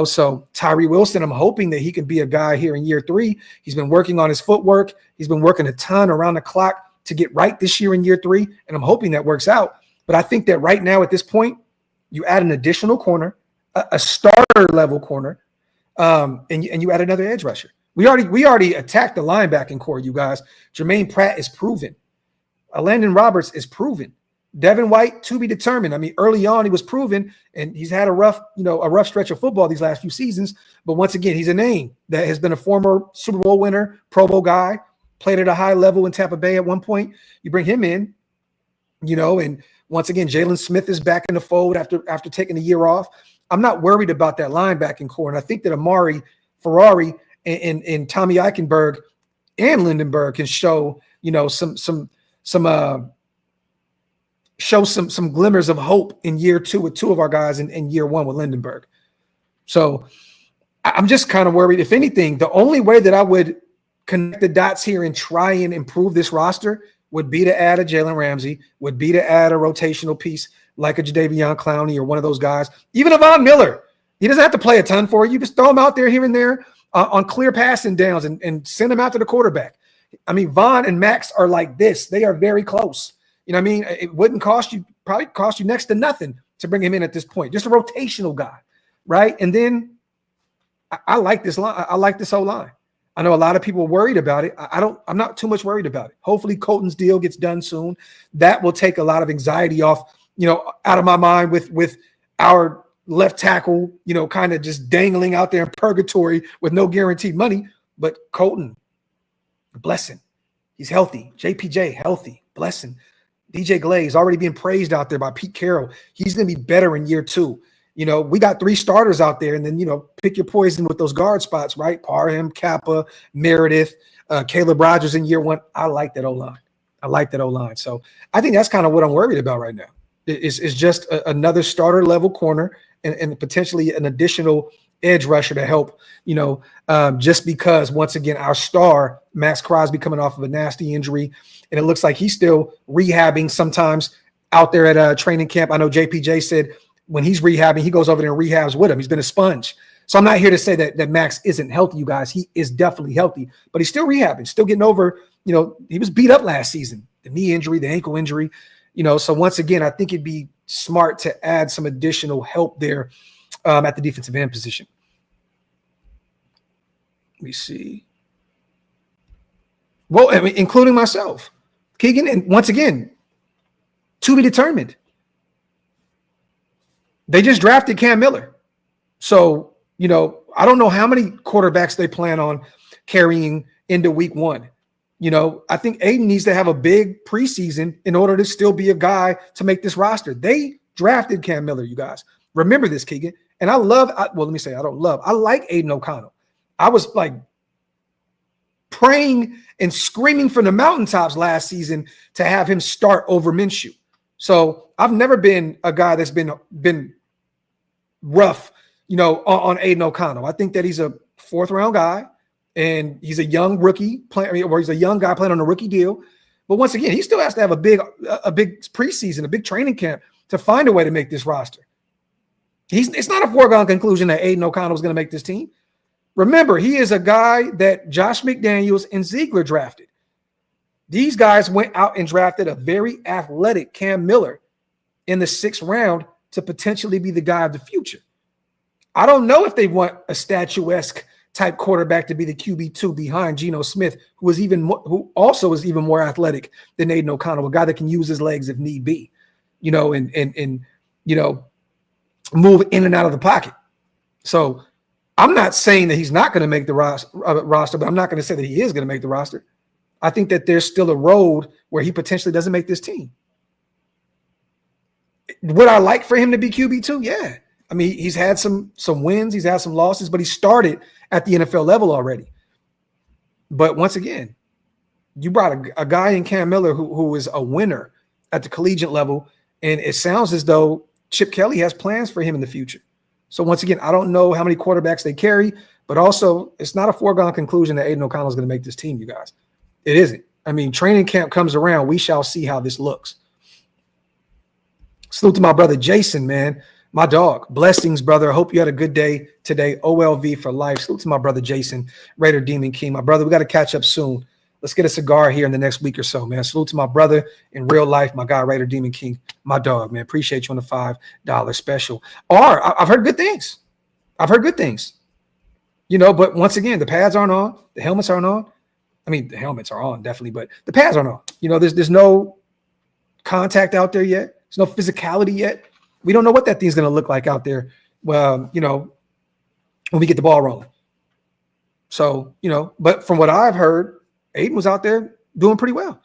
So Tyree Wilson, I'm hoping that he can be a guy here in year 3. He's been working on his footwork. He's been working a ton around the clock to get right this year in year 3, and I'm hoping that works out. But I think that right now at this point, you add an additional corner, a starter level corner, and you add another edge rusher. We already attacked the linebacking core, you guys. Jermaine Pratt is proven. Landon Roberts is proven. Devin White, to be determined. I mean, early on he was proven, and he's had a rough stretch of football these last few seasons. But once again, he's a name that has been a former Super Bowl winner, Pro Bowl guy, played at a high level in Tampa Bay at one point. You bring him in, and once again, Jalen Smith is back in the fold after taking a year off. I'm not worried about that linebacking core, and I think that Amari Ferrari and Tommy Eichenberg and Lindenberg can show some glimmers of hope in year 2 with 2 of our guys in year 1 with Lindenberg. So I'm just kind of worried. If anything, the only way that I would connect the dots here and try and improve this roster would be to add a Jalen Ramsey, would be to add a rotational piece like a Jadeveon Clowney or one of those guys. Even a Von Miller. He doesn't have to play a ton for you. Just throw him out there here and there on clear passing downs and send him out to the quarterback. I mean, Von and Max are like this. They are very close. You know what I mean? It wouldn't probably cost you next to nothing to bring him in at this point. Just a rotational guy, right? And then I like this line. I like this whole line. I know a lot of people are worried about it. I'm not too much worried about it. Hopefully Colton's deal gets done soon. That will take a lot of anxiety off, out of my mind with our left tackle, kind of just dangling out there in purgatory with no guaranteed money. But Kolton, blessing. He's healthy. JPJ, healthy. Blessing. DJ Glaze already being praised out there by Pete Carroll. He's going to be better in year 2. We got 3 starters out there, and then, pick your poison with those guard spots, right? Parham, Kappa, Meredith, Caleb Rogers in year 1. I like that O-line. So I think that's kind of what I'm worried about right now. It's just another starter level corner and potentially an additional edge rusher to help, just because, once again, our star, Max Crosby, coming off of a nasty injury, and it looks like he's still rehabbing sometimes out there at training camp. I know JPJ said when he's rehabbing, he goes over there and rehabs with him. He's been a sponge. So I'm not here to say that Max isn't healthy, you guys. He is definitely healthy, but he's still rehabbing, still getting over, he was beat up last season, the knee injury, the ankle injury, so once again, I think it'd be smart to add some additional help there at the defensive end position. Let me see. Well, I mean, including myself, Keegan, and once again, to be determined. They just drafted Cam Miller. So, I don't know how many quarterbacks they plan on carrying into week 1. I think Aiden needs to have a big preseason in order to still be a guy to make this roster. They drafted Cam Miller, you guys. Remember this, Keegan. And I like Aiden O'Connell. I was like praying and screaming from the mountaintops last season to have him start over Minshew. So I've never been a guy that's been rough, on Aiden O'Connell. I think that he's a 4th-round guy, and he's a young rookie or he's a young guy playing on a rookie deal. But once again, he still has to have a big preseason, a big training camp to find a way to make this roster. It's not a foregone conclusion that Aiden O'Connell is going to make this team. Remember, he is a guy that Josh McDaniels and Ziegler drafted. These guys went out and drafted a very athletic Cam Miller in the 6th round to potentially be the guy of the future. I don't know if they want a statuesque type quarterback to be the QB2 behind Geno Smith, who also is even more athletic than Aiden O'Connell, a guy that can use his legs if need be, and move in and out of the pocket. So I'm not saying that he's not going to make the roster, but I'm not going to say that he is going to make the roster. I think that there's still a road where he potentially doesn't make this team. Would I like for him to be QB2? Yeah. I mean, he's had some wins, he's had some losses, but he started at the NFL level already. But once again, you brought a guy in Cam Miller who is a winner at the collegiate level, and it sounds as though Chip Kelly has plans for him in the future. So once again, I don't know how many quarterbacks they carry, but also it's not a foregone conclusion that Aiden O'Connell is going to make this team, you guys. It isn't. I mean, training camp comes around. We shall see how this looks. Salute to my brother Jason, man. My dog. Blessings, brother. I hope you had a good day today. OLV for life. Salute to my brother Jason, Raider Demon King. My brother, we got to catch up soon. Let's get a cigar here in the next week or so, man. Salute to my brother in real life, my guy, Raider Demon King, my dog, man. Appreciate you on the $5 special. I've heard good things. But once again, the pads aren't on. The helmets aren't on. I mean, the helmets are on, definitely, but the pads aren't on. There's no contact out there yet. There's no physicality yet. We don't know what that thing's going to look like out there, when we get the ball rolling. So, but from what I've heard, Aiden was out there doing pretty well.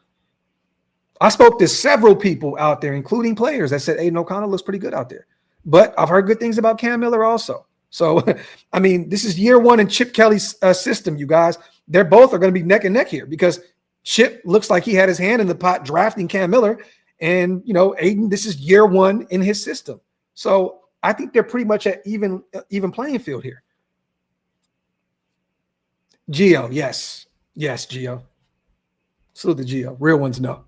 I spoke to several people out there, including players, that said Aiden O'Connell looks pretty good out there. But I've heard good things about Cam Miller also. So, I mean, this is year one in Chip Kelly's system, you guys. They're both are going to be neck and neck here because Chip looks like he had his hand in the pot drafting Cam Miller. And, Aiden, this is year one in his system. So I think they're pretty much at even playing field here. Gio, yes. Yes, Gio. Salute to Gio. Real ones know.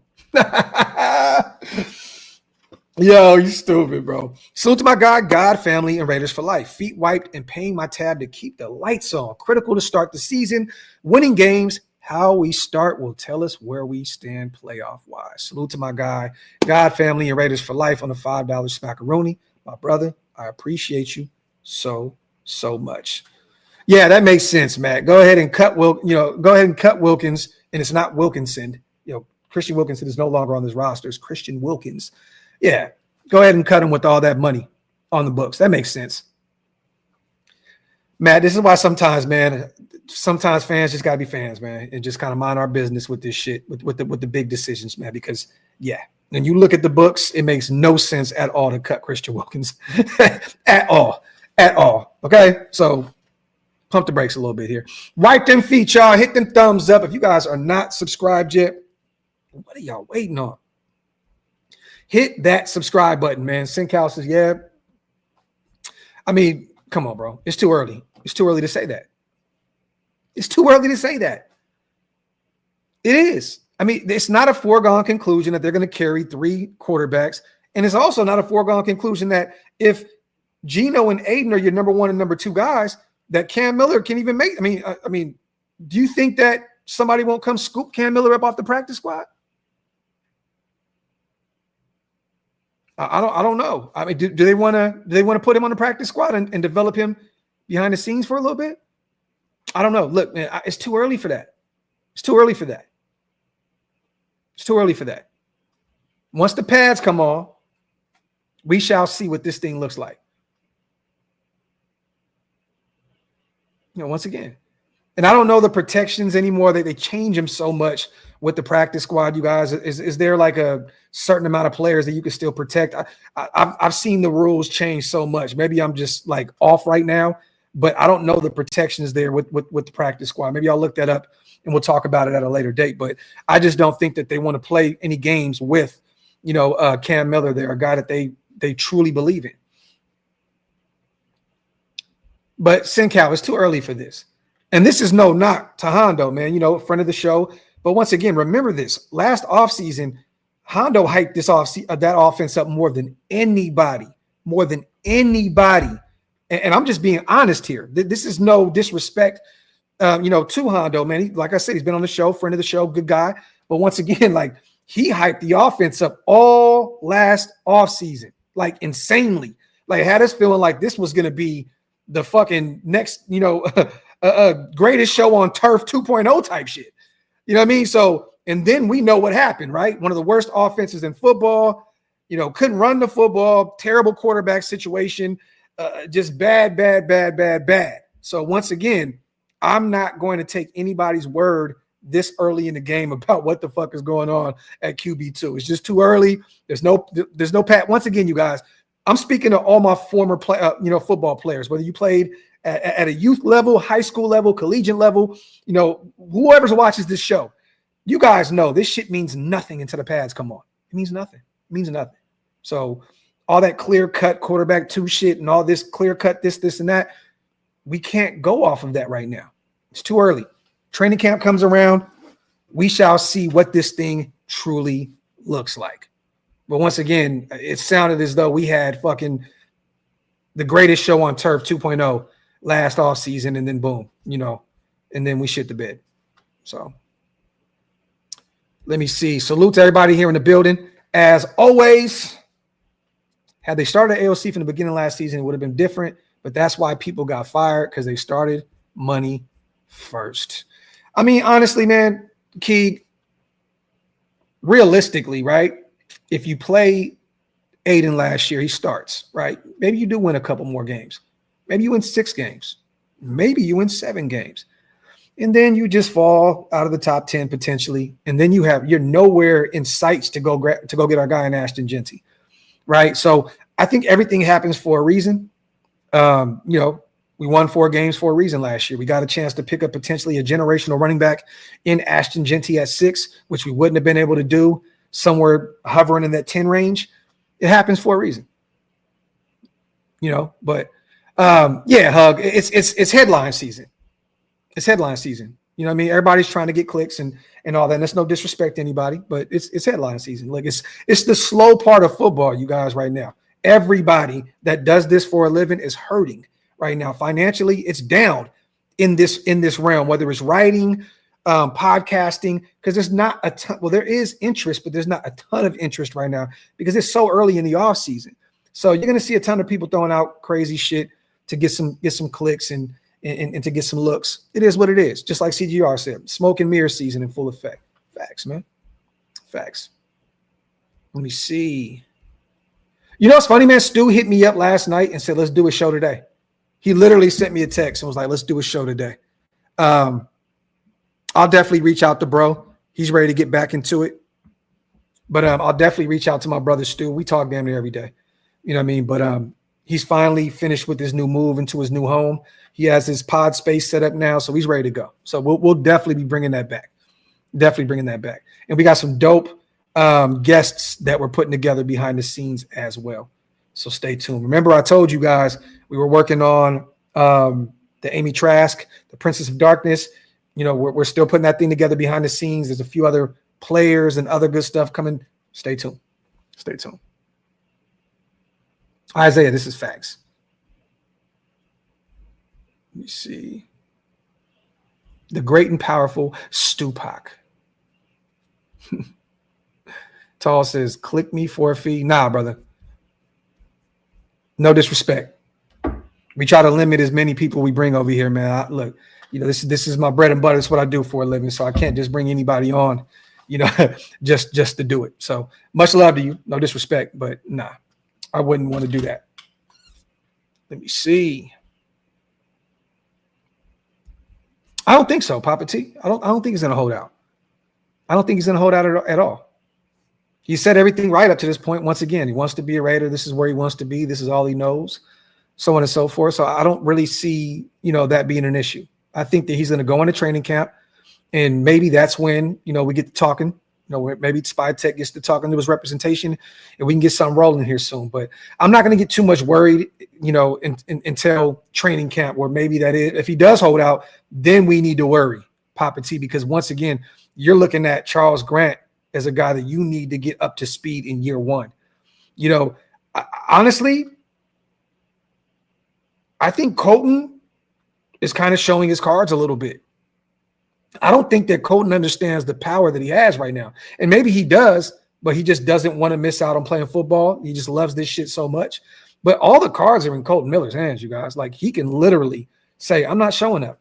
Yo, you stupid, bro. Salute to my guy, God, family, and Raiders for life. Feet wiped and paying my tab to keep the lights on. Critical to start the season. Winning games. How we start will tell us where we stand playoff-wise. Salute to my guy, God, family, and Raiders for life on the $5 smackaroni. My brother, I appreciate you so much. Yeah, that makes sense, Matt. Go ahead and cut Wilkins, and it's not Wilkinson. Christian Wilkinson is no longer on this roster. It's Christian Wilkins. Yeah, go ahead and cut him with all that money on the books. That makes sense. Matt, this is why sometimes fans just gotta be fans, man, and just kind of mind our business with this shit, with the big decisions, man. Because when you look at the books, it makes no sense at all to cut Christian Wilkins at all. Okay, so pump the brakes a little bit here. Wipe them feet, y'all. Hit them thumbs up. If you guys are not subscribed yet, what are y'all waiting on? Hit that subscribe button, man. Sinkhouse says, yeah. I mean, come on, bro. It's too early. It's too early to say that. It is. I mean, it's not a foregone conclusion that they're going to carry 3 quarterbacks. And it's also not a foregone conclusion that if Geno and Aiden are your number 1 and number 2 guys, that Cam Miller can even make. I mean, do you think that somebody won't come scoop Cam Miller up off the practice squad? I don't know. I mean, do they want to put him on the practice squad and develop him behind the scenes for a little bit? I don't know. Look, man, it's too early for that. Once the pads come on, we shall see what this thing looks like. Once again, And I don't know the protections anymore. They change them so much with the practice squad, you guys. Is there like a certain amount of players that you can still protect? I've seen the rules change so much. Maybe I'm just like off right now, but I don't know the protections there with the practice squad. Maybe I'll look that up and we'll talk about it at a later date. But I just don't think that they want to play any games with, Cam Miller there, a guy that they truly believe in. But Sencal, it's too early for this. And this is no knock to Hondo, man, friend of the show. But once again, remember this. Last offseason, Hondo hyped that offense up more than anybody. And I'm just being honest here. This is no disrespect, to Hondo, man. Like I said, he's been on the show, friend of the show, good guy. But once again, like, he hyped the offense up all last offseason, like insanely. Like, had us feeling like this was going to be the fucking next, greatest show on turf 2.0 type shit. You know what I mean? So, and then we know what happened, right? One of the worst offenses in football, couldn't run the football, terrible quarterback situation, just bad. So once again, I'm not going to take anybody's word this early in the game about what the fuck is going on at QB2. It's just too early. There's no pat. Once again, you guys, I'm speaking to all my former football players, whether you played at a youth level, high school level, collegiate level, whoever watches this show, you guys know this shit means nothing until the pads come on. It means nothing. So all that clear-cut quarterback 2 shit and all this clear-cut this, and that, we can't go off of that right now. It's too early. Training camp comes around. We shall see what this thing truly looks like. But once again, it sounded as though we had fucking the greatest show on turf 2.0 last offseason, and then boom, and then we shit the bed. So let me see. Salute to everybody here in the building. As always, had they started AOC from the beginning of last season, it would have been different, but that's why people got fired, because they started money first. I mean, honestly, man, Key, realistically, right? If you play Aiden last year, he starts, right? Maybe you do win a couple more games. Maybe you win 6 games. Maybe you win 7 games. And then you just fall out of the top 10 potentially. And then you're nowhere in sights to go get our guy in Ashton Genty, right? So I think everything happens for a reason. We won 4 games for a reason last year. We got a chance to pick up potentially a generational running back in Ashton Genty at 6, which we wouldn't have been able to do somewhere hovering in that 10 range. It happens for a reason, but Hug, it's headline season. It's headline season. You know what I mean? Everybody's trying to get clicks and all that. And that's no disrespect to anybody, but it's headline season. Like, it's the slow part of football, you guys, right now. Everybody that does this for a living is hurting right now. Financially, it's down in this realm, whether it's writing, podcasting, because there's not a ton. Well, there is interest, but there's not a ton of interest right now because it's so early in the off season. So you're going to see a ton of people throwing out crazy shit to get some clicks and to get some looks. It is what it is. Just like CGR said, smoke and mirror season in full effect. Facts, man. Facts. Let me see. You know what's funny, man? Stu hit me up last night and said, let's do a show today. He literally sent me a text and was like, let's do a show today. I'll definitely reach out to bro. He's ready to get back into it. But I'll definitely reach out to my brother Stu. We talk damn near every day. You know what I mean? But he's finally finished with his new move into his new home. He has his pod space set up now, so he's ready to go. So we'll definitely be bringing that back. Definitely bringing that back. And we got some dope guests that we're putting together behind the scenes as well. So stay tuned. Remember, I told you guys we were working on the Amy Trask, the Princess of Darkness. We're still putting that thing together behind the scenes. There's a few other players and other good stuff coming. Stay tuned. Stay tuned. Isaiah, this is facts. Let me see. The great and powerful Stupak. Tall says, click me for a fee. Nah, brother. No disrespect. We try to limit as many people we bring over here, man. Look, this is my bread and butter. It's what I do for a living. So I can't just bring anybody on, just to do it. So much love to you. No disrespect, but nah, I wouldn't want to do that. Let me see. I don't think so, Papa T. I don't think he's gonna hold out. I don't think he's gonna hold out at all. He said everything right up to this point. Once again, he wants to be a Raider. This is where he wants to be. This is all he knows, so on and so forth. So I don't really see, that being an issue. I think that he's going to go into training camp, and maybe that's when, we get to talking. Maybe Spy Tech gets to talking to his representation, and we can get something rolling here soon. But I'm not going to get too much worried, until training camp, where maybe that is, if he does hold out, then we need to worry, Papa T, because once again, you're looking at Charles Grant as a guy that you need to get up to speed in year one. Honestly, I think Kolton is kind of showing his cards a little bit. I don't think that Kolton understands the power that he has right now. And maybe he does, but he just doesn't want to miss out on playing football. He just loves this shit so much. But all the cards are in Kolton Miller's hands, you guys. Like, he can literally say, I'm not showing up.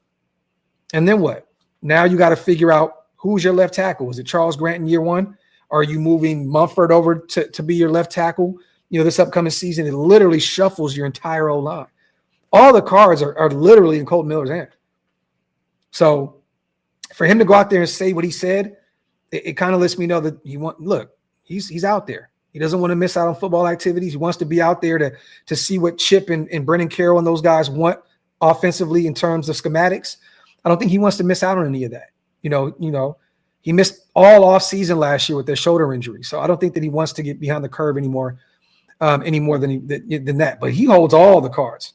And then what? Now you got to figure out who's your left tackle. Is it Charles Grant in year one? Are you moving Mumford over to be your left tackle? This upcoming season, it literally shuffles your entire O-line. All the cards are literally in Kolton Miller's hand. So for him to go out there and say what he said, it kind of lets me know that he's out there. He doesn't want to miss out on football activities. He wants to be out there to see what Chip and Brennan Carroll and those guys want offensively in terms of schematics. I don't think he wants to miss out on any of that. He missed all offseason last year with their shoulder injury. So I don't think that he wants to get behind the curve anymore than that. But he holds all the cards.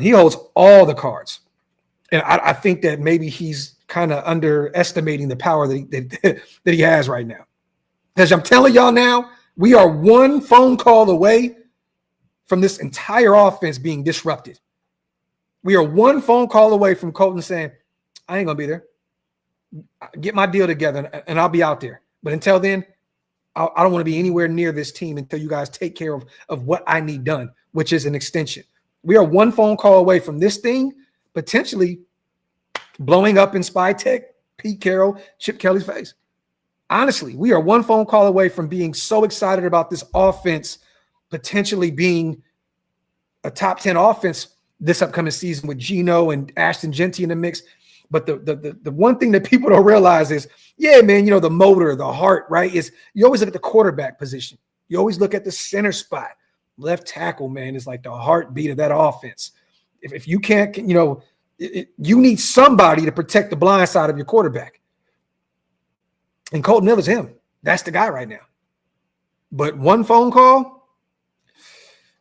He holds all the cards. And I think that maybe he's kind of underestimating the power that he has right now. As I'm telling y'all now, we are one phone call away from this entire offense being disrupted. We are one phone call away from Kolton saying, I ain't going to be there. Get my deal together and I'll be out there. But until then, I don't want to be anywhere near this team until you guys take care of what I need done, which is an extension. We are one phone call away from this thing potentially blowing up in Spy Tech, Pete Carroll, Chip Kelly's face. Honestly, we are one phone call away from being so excited about this offense potentially being a top 10 offense this upcoming season with Geno and Ashton Genty in the mix. But the one thing that people don't realize is, yeah, man, the motor, the heart, right, is you always look at the quarterback position. You always look at the center spot. Left tackle, man, is like the heartbeat of that offense. If you can't, you need somebody to protect the blind side of your quarterback. And Kolton Miller's him. That's the guy right now. But one phone call,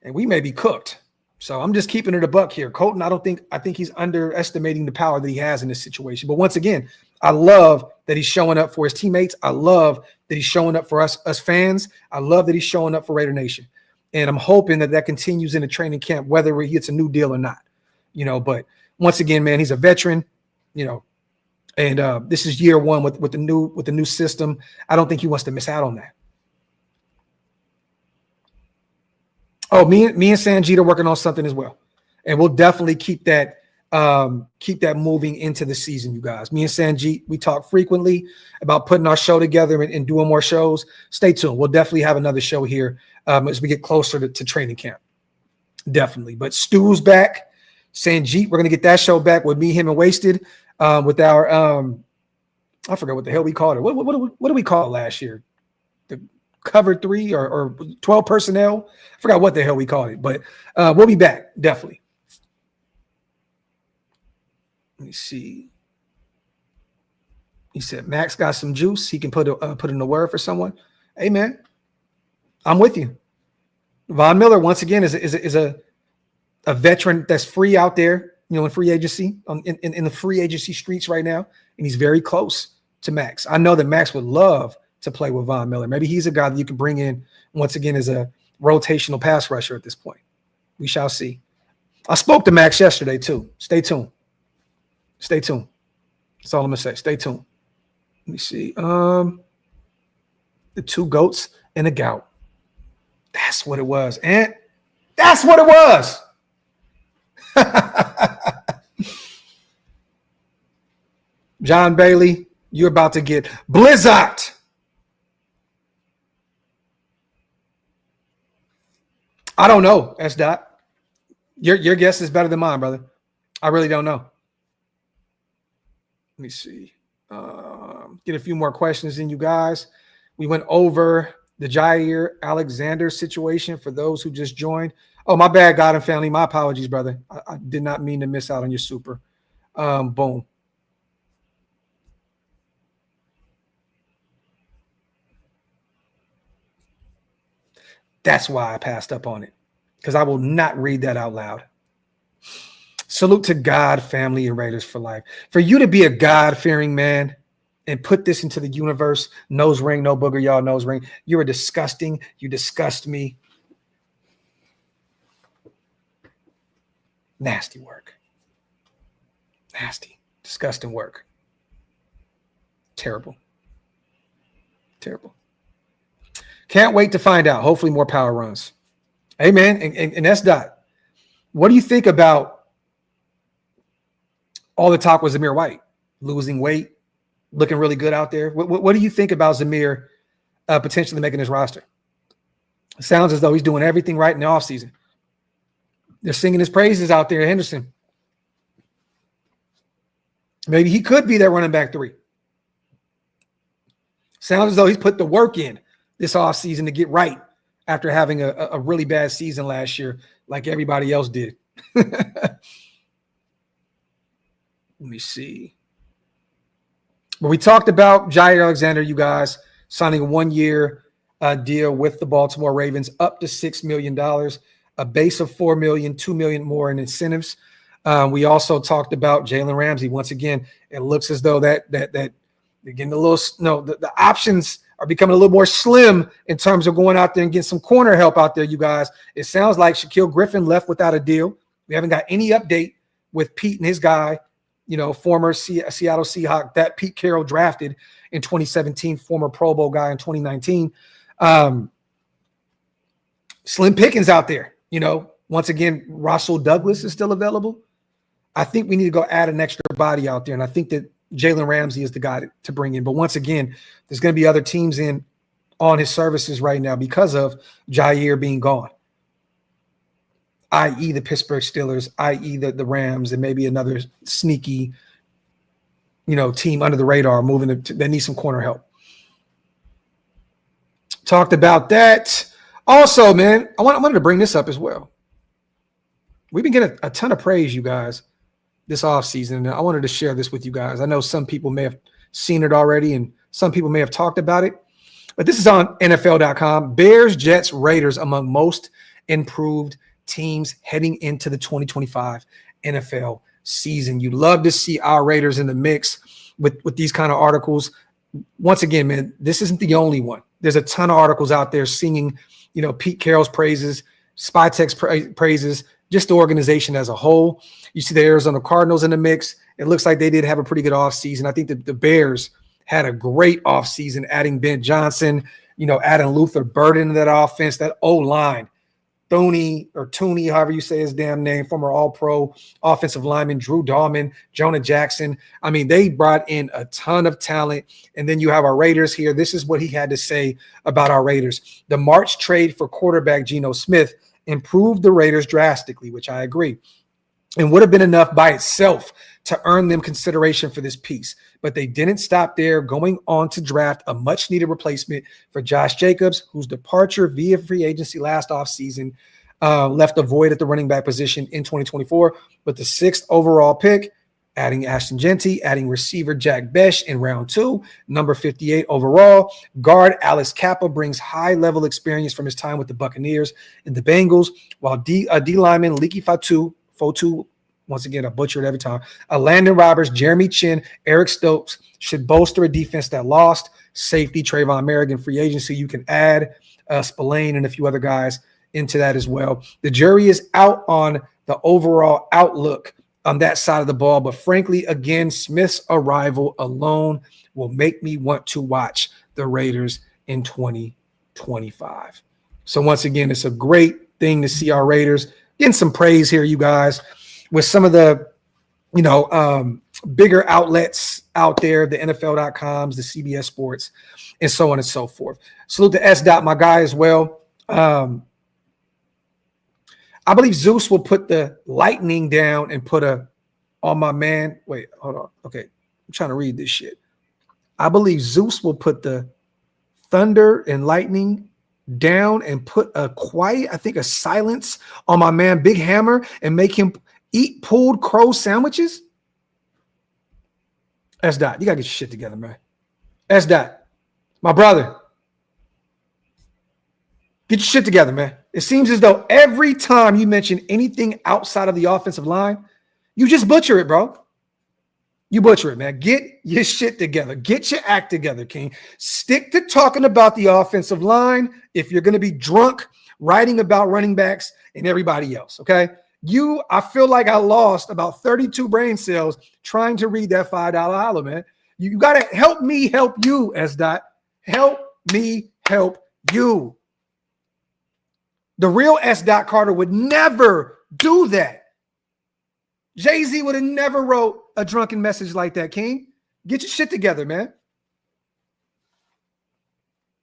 and we may be cooked. So I'm just keeping it a buck here. Kolton, I think he's underestimating the power that he has in this situation. But once again, I love that he's showing up for his teammates. I love that he's showing up for us fans. I love that he's showing up for Raider Nation. And I'm hoping that continues in the training camp, whether he gets a new deal or not. But once again, man, he's a veteran, and this is year one with the new system. I don't think he wants to miss out on that. Oh, me and Sanjit are working on something as well, and we'll definitely keep that moving into the season, you guys. Me and Sanjit, we talk frequently about putting our show together and doing more shows. Stay tuned. We'll definitely have another show here as we get closer to training camp. Definitely. But Stu's back. Sanjit, we're going to get that show back with me, him, and Wasted with our I forgot what the hell we called it. What did we call it last year? The cover 3 or 12 personnel? I forgot what the hell we called it, but we'll be back, definitely. Let me see. He said Max got some juice. He can put in a word for someone. Hey, man, I'm with you. Von Miller, once again, is a veteran that's free out there, in free agency, in the free agency streets right now, and he's very close to Max. I know that Max would love to play with Von Miller. Maybe he's a guy that you can bring in once again as a rotational pass rusher at this point. We shall see. I spoke to Max yesterday too. Stay tuned. Stay tuned. That's all I'm gonna say. Stay tuned. Let me see. The 2 goats and a gout. That's what it was. And that's what it was. John Bailey, you're about to get blizzard. I don't know, S. Dot. Your guess is better than mine, brother. I really don't know. Let me see. Get a few more questions in, you guys. We went over the Jaire Alexander situation for those who just joined. Oh, my bad, God and family. My apologies, brother. I did not mean to miss out on your super. Boom. That's why I passed up on it, because I will not read that out loud. Salute to God, family, and Raiders for life. For you to be a God-fearing man and put this into the universe, nose ring, no booger, y'all, nose ring. You are disgusting. You disgust me. Nasty work. Nasty. Disgusting work. Terrible. Terrible. Can't wait to find out. Hopefully more power runs. Hey, man, and S. Dot, what do you think about all the talk with Zamir White? Losing weight, looking really good out there. What do you think about Zamir potentially making his roster? It sounds as though he's doing everything right in the offseason. They're singing his praises out there at Henderson. Maybe he could be that running back 3. Sounds as though he's put the work in this offseason to get right after having a really bad season last year like everybody else did. Let me see. But we talked about Jaire Alexander, you guys, signing a 1-year deal with the Baltimore Ravens up to $6 million, a base of $4 million, $2 million more in incentives. We also talked about Jalen Ramsey. Once again, it looks as though that they're getting a little the options are becoming a little more slim in terms of going out there and getting some corner help out there, you guys. It sounds like Shaquille Griffin left without a deal. We haven't got any update with Pete and his guy, former Seattle Seahawk that Pete Carroll drafted in 2017, former Pro Bowl guy in 2019. Slim pickings out there. Once again, Russell Douglas is still available. I think we need to go add an extra body out there, and I think that Jalen Ramsey is the guy to bring in. But once again, there's going to be other teams in on his services right now because of Jaire being gone, i.e. the Pittsburgh Steelers, i.e. the Rams, and maybe another sneaky, team under the radar moving they need some corner help. Talked about that. Also, man, I wanted to bring this up as well. We've been getting a ton of praise, you guys, this offseason, and I wanted to share this with you guys. I know some people may have seen it already, and some people may have talked about it, but this is on NFL.com. Bears, Jets, Raiders among most improved teams heading into the 2025 NFL season. You love to see our Raiders in the mix with these kind of articles. Once again, man, this isn't the only one. There's a ton of articles out there singing, Pete Carroll's praises, Spytek's praises, just the organization as a whole. You see the Arizona Cardinals in the mix. It looks like they did have a pretty good offseason. I think that the Bears had a great offseason, adding Ben Johnson, adding Luther Burden to that offense, that O-line. Tooney, however you say his damn name, former All-Pro offensive lineman, Drew Dahlman, Jonah Jackson. I mean, they brought in a ton of talent. And then you have our Raiders here. This is what he had to say about our Raiders. The March trade for quarterback Geno Smith improved the Raiders drastically, which I agree, and would have been enough by itself to earn them consideration for this piece. But they didn't stop there, going on to draft a much-needed replacement for Josh Jacobs, whose departure via free agency last offseason left a void at the running back position in 2024. But the 6th overall pick, adding Ashton Genty, adding receiver Jack Besh in round 2, number 58 overall. Guard Alex Kappa brings high-level experience from his time with the Buccaneers and the Bengals, while D lineman Leaky Fotu, once again, I butcher it every time, Landon Roberts, Jeremy Chin, Eric Stokes should bolster a defense that lost safety Trayvon Merrigan free agency. You can add Spillane and a few other guys into that as well. The jury is out on the overall outlook on that side of the ball. But frankly, again, Smith's arrival alone will make me want to watch the Raiders in 2025. So once again, it's a great thing to see our Raiders getting some praise here, you guys, with some of the, bigger outlets out there, the NFL.coms, the CBS Sports, and so on and so forth. Salute to S. Dot, my guy as well. I believe Zeus will put the lightning down and put on my man. Wait, hold on. Okay. trying to read this shit. I believe Zeus will put the thunder and lightning down and put a quiet, I think a silence on my man Big Hammer and make him eat pulled crow sandwiches. S. Dot, you gotta get your shit together, man. S. Dot, my brother, get your shit together, man. It seems as though every time you mention anything outside of the offensive line, you just butcher it, bro. You butcher it, man. Get your shit together. Get your act together, King. Stick to talking about the offensive line if you're going to be drunk writing about running backs and everybody else, okay? I feel like I lost about 32 brain cells trying to read that $5 holler, man. You got to help me help you, S. Dot. Help me help you. The real S. Dot Carter would never do that. Jay-Z would have never wrote a drunken message like that, King. Get your shit together, man.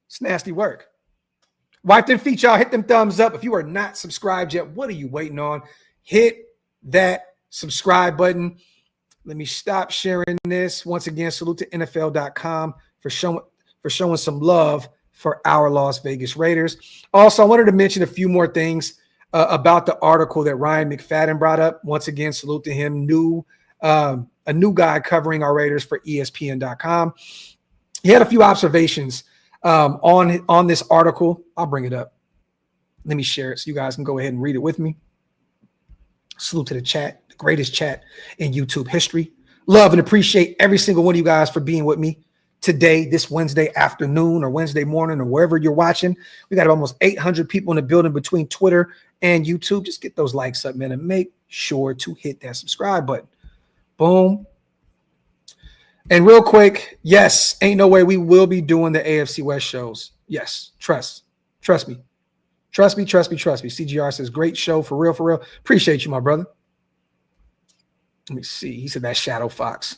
It's nasty work. Wipe them feet, y'all. Hit them thumbs up. If you are not subscribed yet, what are you waiting on? Hit that subscribe button. Let me stop sharing this. Once again, salute to NFL.com for showing some love for our Las Vegas Raiders. Also, I wanted to mention a few more things about the article that Ryan McFadden brought up. Once again, salute to him. A new guy covering our Raiders for ESPN.com. He had a few observations on this article. I'll bring it up. Let me share it so you guys can go ahead and read it with me. Salute to the chat, the greatest chat in YouTube history. Love and appreciate every single one of you guys for being with me today, this Wednesday afternoon or Wednesday morning or wherever you're watching. We got almost 800 people in the building between Twitter and YouTube. Just get those likes up, man, and make sure to hit that subscribe button. Boom. And real quick, yes, ain't no way we will be doing the AFC West shows. Yes, trust me. Trust me. CGR says, great show, for real, for real. Appreciate you, my brother. Let me see. He said that Shadow Fox.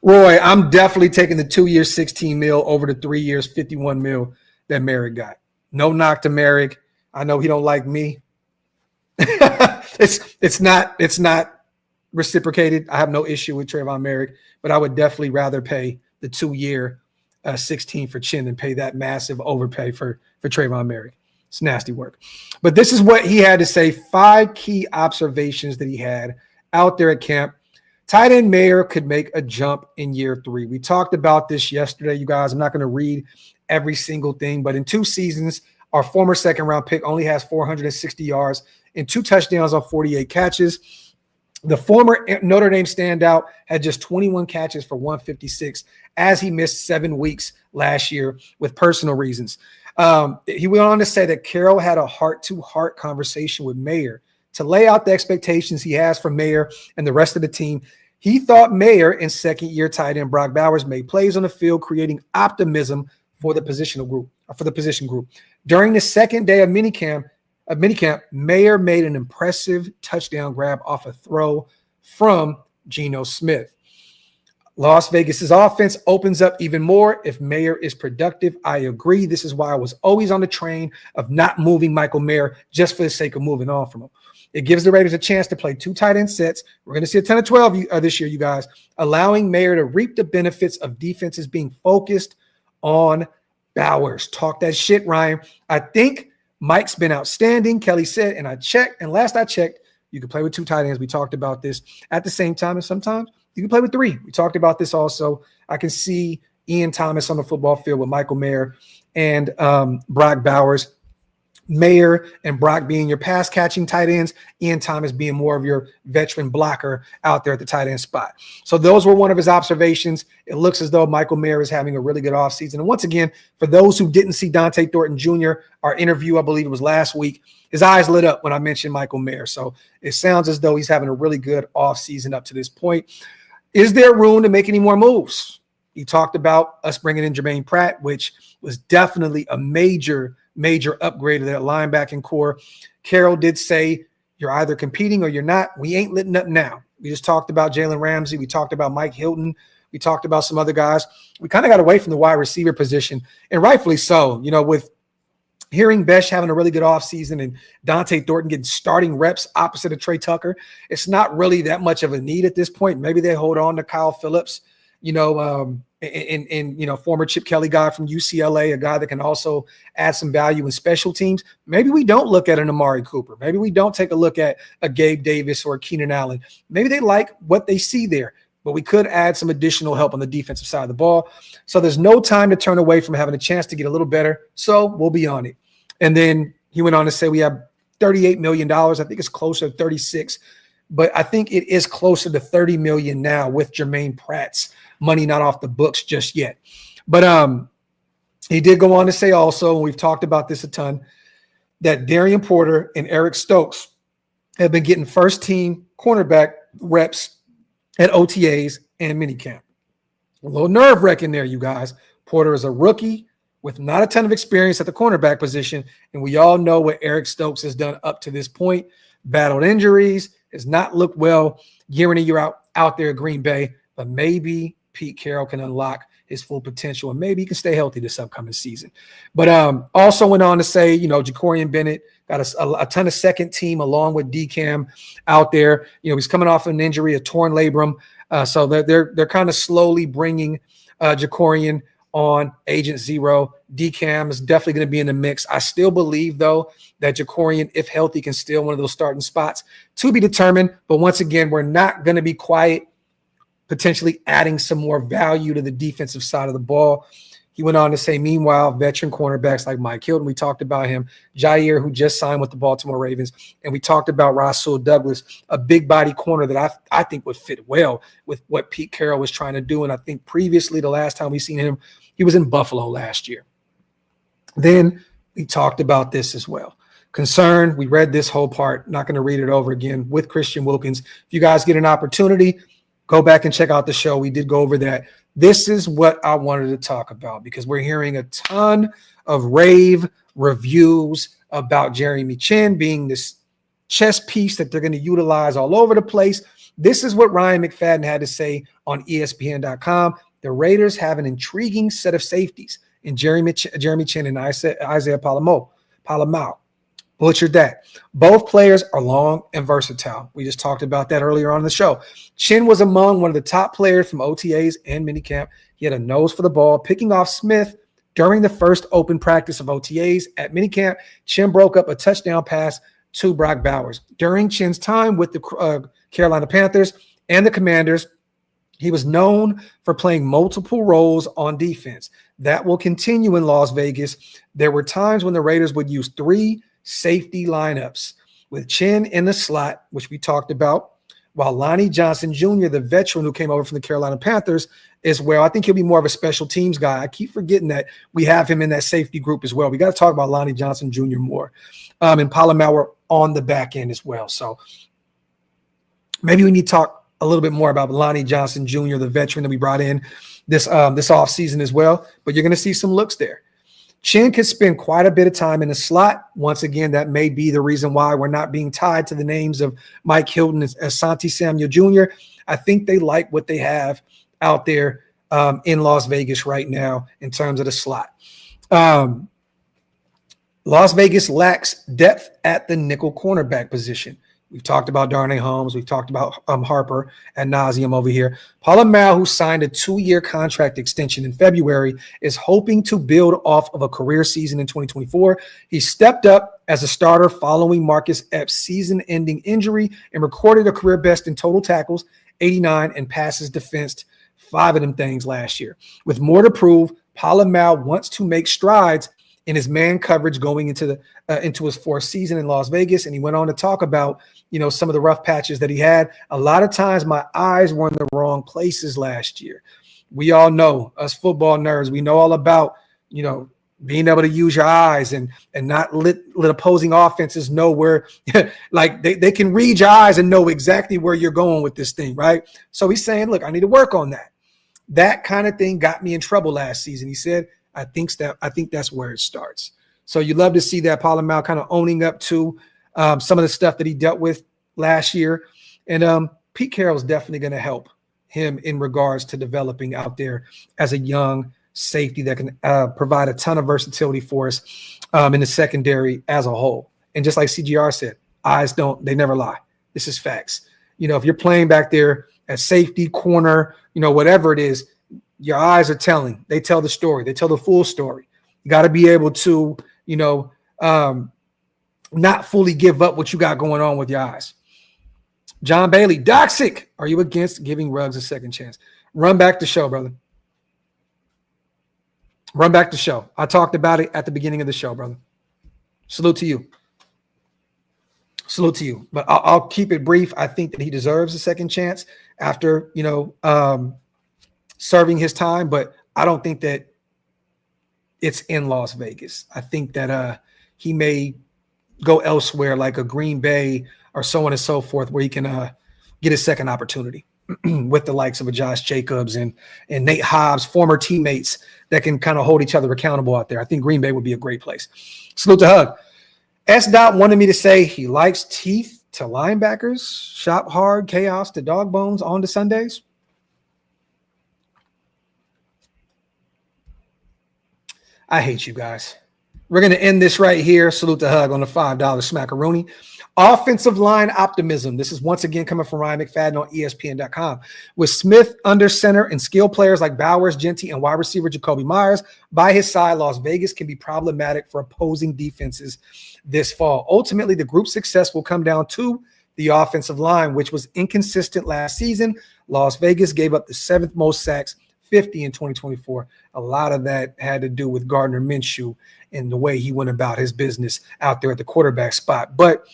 Roy, I'm definitely taking the 2 years, 16 mil over the 3 years, 51 mil that Merrick got. No knock to Merrick. I know he don't like me. It's not reciprocated. I have no issue with Trayvon Merrick, but I would definitely rather pay the 2 year 16 for Chin than pay that massive overpay for Trayvon Merrick. It's nasty work. But this is what he had to say. 5 key observations that he had out there at camp. Tight end Mayer could make a jump in year 3. We talked about this yesterday, you guys. I'm not going to read every single thing, but in 2 seasons, our former second-round pick only has 460 yards and 2 touchdowns on 48 catches. The former Notre Dame standout had just 21 catches for 156 as he missed 7 weeks last year with personal reasons. He went on to say that Carroll had a heart-to-heart conversation with Mayer to lay out the expectations he has for Mayer and the rest of the team. He thought Mayer and second-year tight end Brock Bowers made plays on the field, creating optimism for the position group. During the second day of minicamp, Mayer made an impressive touchdown grab off a throw from Geno Smith. Las Vegas's offense opens up even more if Mayer is productive. I agree. This is why I was always on the train of not moving Michael Mayer just for the sake of moving on from him. It gives the Raiders a chance to play 2 tight end sets. We're going to see a 10 of 12 this year, you guys, allowing Mayer to reap the benefits of defenses being focused on Bowers. Talk that shit, Ryan. I think Mike's been outstanding. Kelly said, and last I checked, you can play with 2 tight ends. We talked about this at the same time, and sometimes you can play with 3. We talked about this also. I can see Ian Thomas on the football field with Michael Mayer and Brock Bowers. Mayer and Brock being your pass-catching tight ends, Ian Thomas being more of your veteran blocker out there at the tight end spot. So those were one of his observations. It looks as though Michael Mayer is having a really good offseason. And once again, for those who didn't see Dante Thornton Jr., our interview, I believe it was last week, his eyes lit up when I mentioned Michael Mayer. So it sounds as though he's having a really good offseason up to this point. Is there room to make any more moves? He talked about us bringing in Jermaine Pratt, which was definitely a major upgrade of that linebacking core. Carroll did say, you're either competing or you're not. We ain't letting up now. We just talked about Jalen Ramsey. We talked about Mike Hilton. We talked about some other guys. We kind of got away from the wide receiver position, and rightfully so. You know, with hearing Besh having a really good offseason and Dante Thornton getting starting reps opposite of Trey Tucker, it's not really that much of a need at this point. Maybe they hold on to Kyle Phillips, and former Chip Kelly guy from UCLA, a guy that can also add some value in special teams. Maybe we don't look at an Amari Cooper. Maybe we don't take a look at a Gabe Davis or a Keenan Allen. Maybe they like what they see there, but we could add some additional help on the defensive side of the ball. So there's no time to turn away from having a chance to get a little better. So we'll be on it. And then he went on to say we have $38 million. I think it's closer to 36, but I think it is closer to 30 million now with Jermaine Pratt's money not off the books just yet. But he did go on to say also, and we've talked about this a ton, that Darian Porter and Eric Stokes have been getting first-team cornerback reps at OTAs and minicamp. A little nerve-wracking there, you guys. Porter is a rookie with not a ton of experience at the cornerback position, and we all know what Eric Stokes has done up to this point. Battled injuries, has not looked well year in and year out there at Green Bay, but maybe Pete Carroll can unlock his full potential, and maybe he can stay healthy this upcoming season. But also went on to say, Jacorian Bennett got a ton of second team along with DCAM out there. He's coming off an injury, a torn labrum. So they're kind of slowly bringing Jacorian on Agent Zero. DCAM is definitely going to be in the mix. I still believe, though, that Jacorian, if healthy, can steal one of those starting spots, to be determined. But once again, we're not going to be quiet, potentially adding some more value to the defensive side of the ball. He went on to say, meanwhile, veteran cornerbacks like Mike Hilton, we talked about him, Jaire, who just signed with the Baltimore Ravens, and we talked about Rasul Douglas, a big body corner that I think would fit well with what Pete Carroll was trying to do. And I think previously, the last time we seen him, he was in Buffalo last year. Then we talked about this as well. Concern, we read this whole part, not going to read it over again, with Christian Wilkins. If you guys get an opportunity, go back and check out the show. We did go over that. This is what I wanted to talk about because we're hearing a ton of rave reviews about Jeremy Chinn being this chess piece that they're going to utilize all over the place. This is what Ryan McFadden had to say on ESPN.com. The Raiders have an intriguing set of safeties in Jeremy Chinn and Isaiah Palamau. Butchered that. Both players are long and versatile. We just talked about that earlier on in the show. Chinn was among one of the top players from OTAs and minicamp. He had a nose for the ball, picking off Smith during the first open practice of OTAs. At minicamp, Chinn broke up a touchdown pass to Brock Bowers. During Chinn's time with the Carolina Panthers and the Commanders, he was known for playing multiple roles on defense. That will continue in Las Vegas. There were times when the Raiders would use 3 safety lineups with Chinn in the slot, which we talked about, while Lonnie Johnson Jr., the veteran who came over from the Carolina Panthers, as well. I think he'll be more of a special teams guy. I keep forgetting that we have him in that safety group as well. We got to talk about Lonnie Johnson Jr. more. And Palamau on the back end as well. So maybe we need to talk a little bit more about Lonnie Johnson Jr., the veteran that we brought in this offseason as well. But you're going to see some looks there. Chinn could spend quite a bit of time in the slot. Once again, that may be the reason why we're not being tied to the names of Mike Hilton and Asante Samuel Jr. I think they like what they have out there in Las Vegas right now in terms of the slot. Las Vegas lacks depth at the nickel cornerback position. We've talked about Darnay Holmes. We've talked about Harper ad nauseum over here. Palamau, who signed a 2-year contract extension in February, is hoping to build off of a career season in 2024. He stepped up as a starter following Marcus Epps' season-ending injury and recorded a career best in total tackles, 89, and passes defensed, 5 of them things last year. With more to prove, Palamau wants to make strides in his man coverage going into his 4th season in Las Vegas. And he went on to talk about, some of the rough patches that he had. A lot of times my eyes were in the wrong places last year. We all know, us football nerds, we know all about, being able to use your eyes and not let opposing offenses know where, like they can read your eyes and know exactly where you're going with this thing, right? So he's saying, look, I need to work on that. That kind of thing got me in trouble last season. He said, I think that's where it starts. So you love to see that Palamau kind of owning up to some of the stuff that he dealt with last year. And Pete Carroll is definitely going to help him in regards to developing out there as a young safety that can provide a ton of versatility for us in the secondary as a whole. And just like CGR said, eyes they never lie. This is facts. If you're playing back there at safety, corner, whatever it is, your eyes are telling. They tell the story. They tell the full story. You got to be able to, not fully give up what you got going on with your eyes. John Bailey, Doxic, are you against giving Ruggs a second chance? Run back the show, brother. Run back the show. I talked about it at the beginning of the show, brother. Salute to you. Salute to you. But I'll keep it brief. I think that he deserves a second chance after, serving his time, but I don't think that it's in Las Vegas. I think that he may go elsewhere, like a Green Bay or so on and so forth, where he can get a second opportunity with the likes of a Josh Jacobs and Nate Hobbs, former teammates that can kind of hold each other accountable out there. I think Green Bay would be a great place. Salute to Hug. S. Dot wanted me to say he likes teeth to linebackers, shop hard, chaos to dog bones on to Sundays. I hate you guys. We're going to end this right here. Salute to Hug on the $5 smackaroonie. Offensive line optimism. This is once again coming from Ryan McFadden on ESPN.com. With Smith under center and skill players like Bowers, Genty, and wide receiver Jacoby Myers by his side, Las Vegas can be problematic for opposing defenses this fall. Ultimately, the group's success will come down to the offensive line, which was inconsistent last season. Las Vegas gave up the 7th most sacks, 50 in 2024. A lot of that had to do with Gardner Minshew and the way he went about his business out there at the quarterback spot. But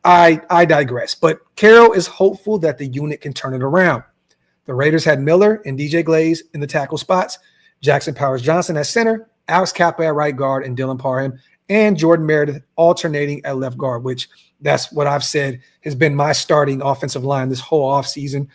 I digress. But Carroll is hopeful that the unit can turn it around. The Raiders had Miller and DJ Glaze in the tackle spots, Jackson Powers-Johnson at center, Alex Kappa at right guard, and Dylan Parham and Jordan Meredith alternating at left guard, which that's what I've said has been my starting offensive line this whole offseason.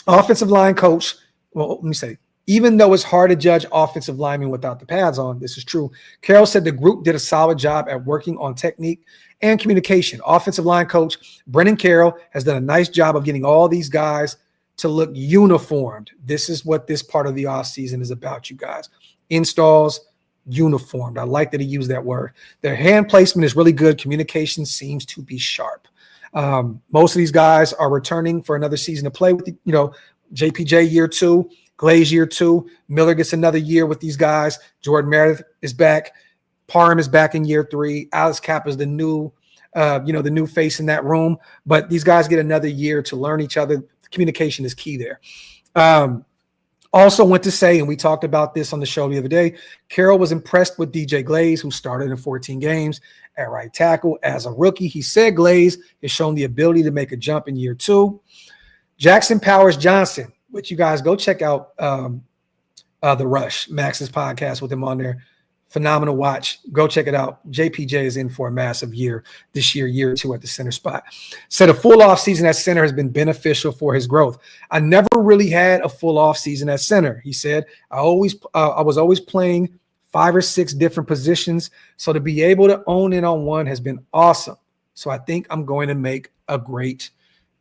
Offensive line coach, well, let me say, even though it's hard to judge offensive linemen without the pads on, this is true. Carroll said the group did a solid job at working on technique and communication. Offensive line coach Brennan Carroll has done a nice job of getting all these guys to look uniformed. This is what this part of the offseason is about, you guys. Installs, uniformed. I like that he used that word. Their hand placement is really good. Communication seems to be sharp. Most of these guys are returning for another season to play with, JPJ year 2, Glaze year 2, Miller gets another year with these guys. Jordan Meredith is back. Parham is back in year 3. Alex Kappa is the new face in that room. But these guys get another year to learn each other. Communication is key there. Also want to say, and we talked about this on the show the other day, Carroll was impressed with DJ Glaze, who started in 14 games at right tackle as a rookie. He said Glaze has shown the ability to make a jump in year 2. Jackson Powers-Johnson, which you guys go check out The Rush, Max's podcast with him on there. Phenomenal watch. Go check it out. JPJ is in for a massive year this year 2 at the center spot. Said a full off season at center has been beneficial for his growth. I never really had a full off season at center. He said, I was always playing 5 or 6 different positions. So to be able to own in on one has been awesome. So I think I'm going to make a great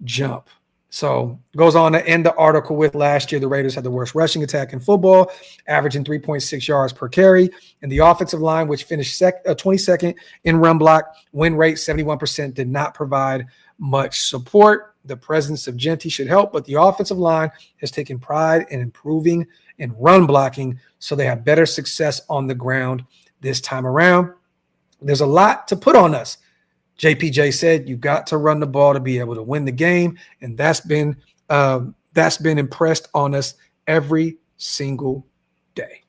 jump. So goes on to end the article with last year, the Raiders had the worst rushing attack in football, averaging 3.6 yards per carry. And the offensive line, which finished 22nd in run block, win rate 71%, did not provide much support. The presence of Genty should help, but the offensive line has taken pride in improving in run blocking, so they have better success on the ground this time around. There's a lot to put on us. JPJ said you've got to run the ball to be able to win the game, and that's been impressed on us every single day.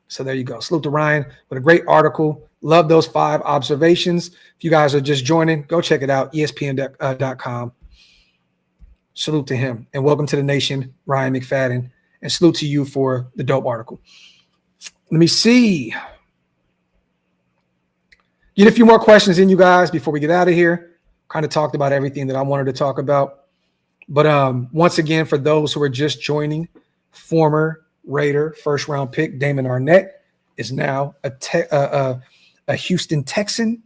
So there you go. Salute to Ryan with a great article. Love those 5 observations. If you guys are just joining, go check it out, ESPN.com. Salute to him, and welcome to the nation, Ryan McFadden, and salute to you for the dope article. Let me see. Get a few more questions in, you guys, before we get out of here. Kind of talked about everything that I wanted to talk about. But once again, for those who are just joining, former Raider first-round pick Damon Arnett is now a Houston Texan.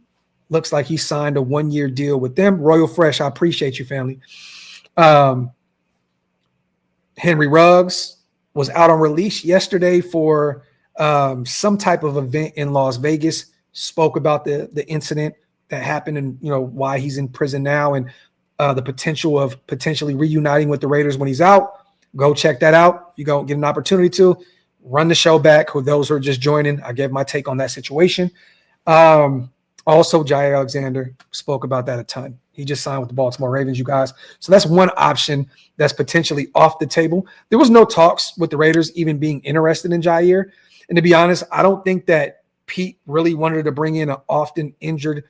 Looks like he signed a 1-year deal with them. Royal Fresh, I appreciate you, family. Henry Ruggs, was out on release yesterday for some type of event in Las Vegas. Spoke about the incident that happened and why he's in prison now and the potential of potentially reuniting with the Raiders when he's out. Go check that out. You go get an opportunity to run the show back. For those who are just joining, I gave my take on that situation. Also, Jaire Alexander spoke about that a ton. He just signed with the Baltimore Ravens, you guys. So that's one option that's potentially off the table. There was no talks with the Raiders even being interested in Jaire. And to be honest, I don't think that Pete really wanted to bring in an often injured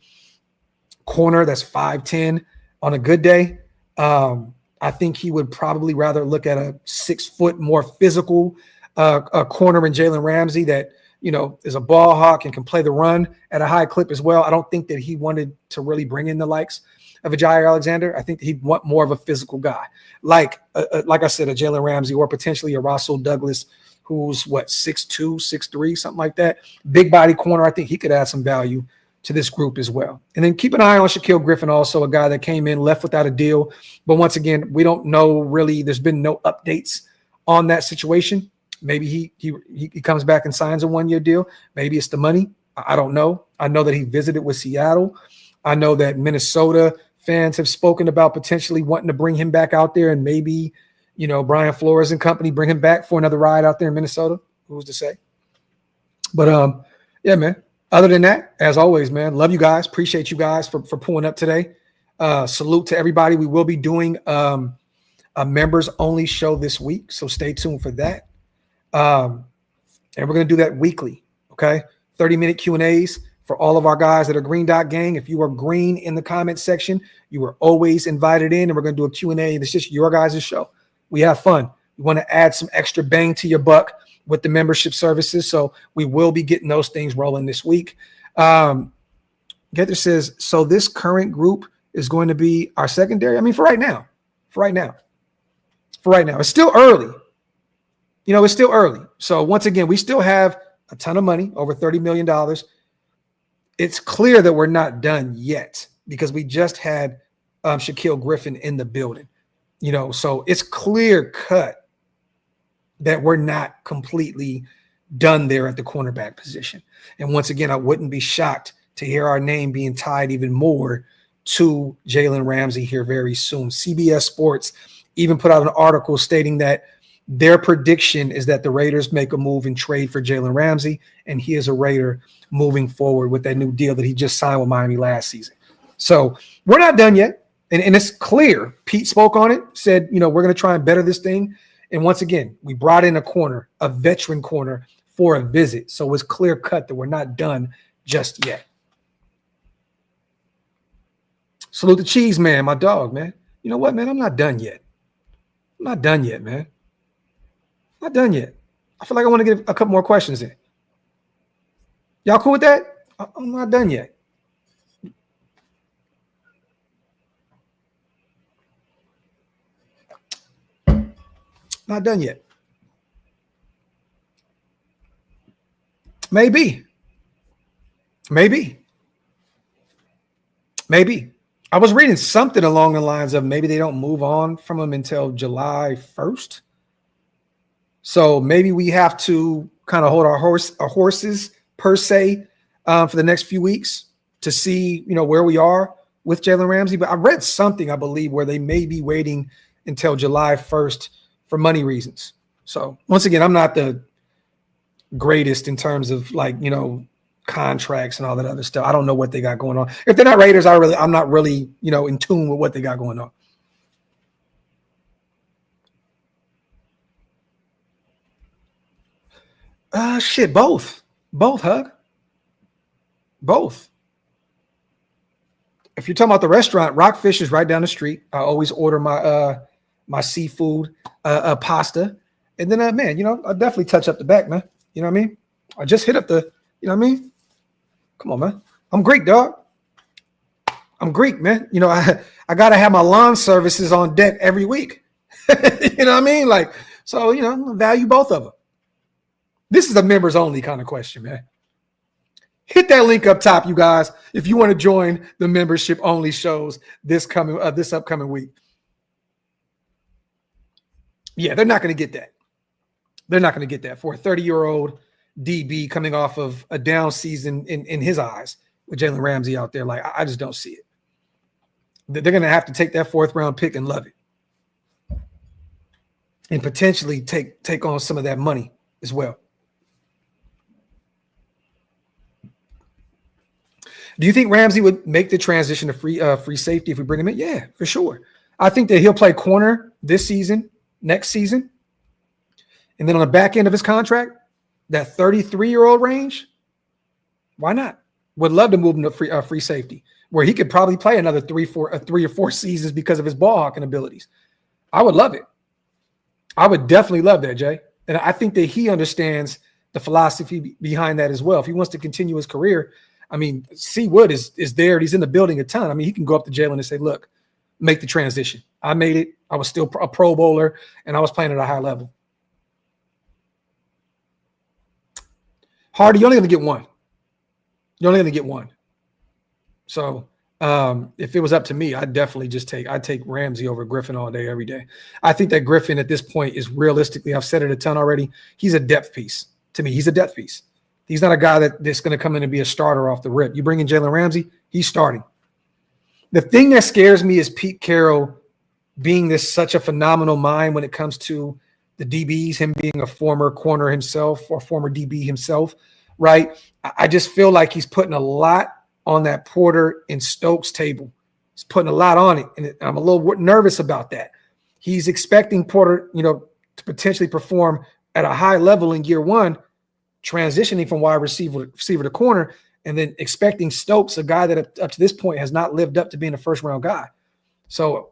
corner that's 5'10" on a good day. I think he would probably rather look at a 6 foot more physical a corner in Jalen Ramsey that is a ball hawk and can play the run at a high clip as well. I don't think that he wanted to really bring in the likes of a Jaire Alexander. I think that he'd want more of a physical guy, like I said, a Jalen Ramsey or potentially a Russell Douglas, who's 6'2", 6'3", something like that. Big body corner. I think he could add some value to this group as well. And then keep an eye on Shaquille Griffin, also a guy that came in, left without a deal. But once again, we don't know really. There's been no updates on that situation. Maybe he comes back and signs a 1-year deal. Maybe it's the money. I don't know. I know that he visited with Seattle. I know that Minnesota fans have spoken about potentially wanting to bring him back out there, and maybe, Brian Flores and company bring him back for another ride out there in Minnesota. Who's to say? But yeah, man. Other than that, as always, man, love you guys. Appreciate you guys for pulling up today. Salute to everybody. We will be doing a members only show this week, so stay tuned for that. And we're going to do that weekly. Okay. 30-minute Q&As for all of our guys that are Green Dot Gang. If you are green in the comment section, you are always invited in, and we're going to do a Q&A. It's just your guys' show. We have fun. We want to add some extra bang to your buck with the membership services. So we will be getting those things rolling this week. Gether says, so this current group is going to be our secondary. I mean, for right now, it's still early. It's still early. So once again, we still have a ton of money, over $30 million. It's clear that we're not done yet because we just had Shaquille Griffin in the building, so it's clear cut that we're not completely done there at the cornerback position. And once again, I wouldn't be shocked to hear our name being tied even more to Jalen Ramsey here very soon. CBS Sports even put out an article stating that their prediction is that the Raiders make a move and trade for Jalen Ramsey, and he is a Raider moving forward with that new deal that he just signed with Miami last season. So we're not done yet, and it's clear. Pete spoke on it, said, we're going to try and better this thing. And once again, we brought in a veteran corner for a visit. So it's clear cut that we're not done just yet. Salute the Cheese Man, my dog, man. You know what, man? I'm not done yet. I'm not done yet, man. Not done yet. I feel like I want to get a couple more questions in. Y'all cool with that? I'm not done yet. Not done yet. Maybe. I was reading something along the lines of maybe they don't move on from him until July 1st. So maybe we have to kind of hold our horses per se for the next few weeks to see, where we are with Jalen Ramsey. But I read something, I believe, where they may be waiting until July 1st for money reasons. So once again, I'm not the greatest in terms of contracts and all that other stuff. I don't know what they got going on. If they're not Raiders, I'm not really, in tune with what they got going on. Both, Hug. Both. If you're talking about the restaurant, Rockfish is right down the street. I always order my seafood pasta. And then, I'll definitely touch up the back, man. You know what I mean? I just hit up the, Come on, man. I'm Greek, dog. I'm Greek, man. I got to have my lawn services on deck every week. You know what I mean? So, value both of them. This is a members only kind of question, man. Hit that link up top, you guys, if you want to join the membership only shows this upcoming week. Yeah, they're not going to get that. They're not going to get that for a 30-year-old DB coming off of a down season in his eyes with Jalen Ramsey out there. Like, I just don't see it. They're going to have to take that 4th-round pick and love it, and potentially take on some of that money as well. Do you think Ramsey would make the transition to free safety if we bring him in? Yeah, for sure. I think that he'll play corner this season, next season, and then on the back end of his contract, that 33-year-old range, why not? Would love to move him to free safety, where he could probably play another 3 or 4 seasons because of his ball hawking abilities. I would love it. I would definitely love that, Jay. And I think that he understands the philosophy behind that as well. If he wants to continue his career, I mean, C. Wood is there. He's in the building a ton. I mean, he can go up to Jalen and say, look, make the transition. I made it. I was still a Pro Bowler, and I was playing at a high level. Hardy, you're only going to get one. You're only going to get one. So if it was up to me, I'd definitely I'd take Ramsey over Griffin all day, every day. I think that Griffin at this point is realistically, I've said it a ton already, he's a depth piece. To me, he's a depth piece. He's not a guy that's going to come in and be a starter off the rip. You bring in Jalen Ramsey, he's starting. The thing that scares me is Pete Carroll being such a phenomenal mind when it comes to the DBs, him being a former corner himself or former DB himself, right? I just feel like he's putting a lot on that Porter and Stokes table. He's putting a lot on it, and I'm a little nervous about that. He's expecting Porter, to potentially perform at a high level in year one, transitioning from wide receiver to corner, and then expecting Stokes, a guy that up to this point has not lived up to being a first-round guy. So,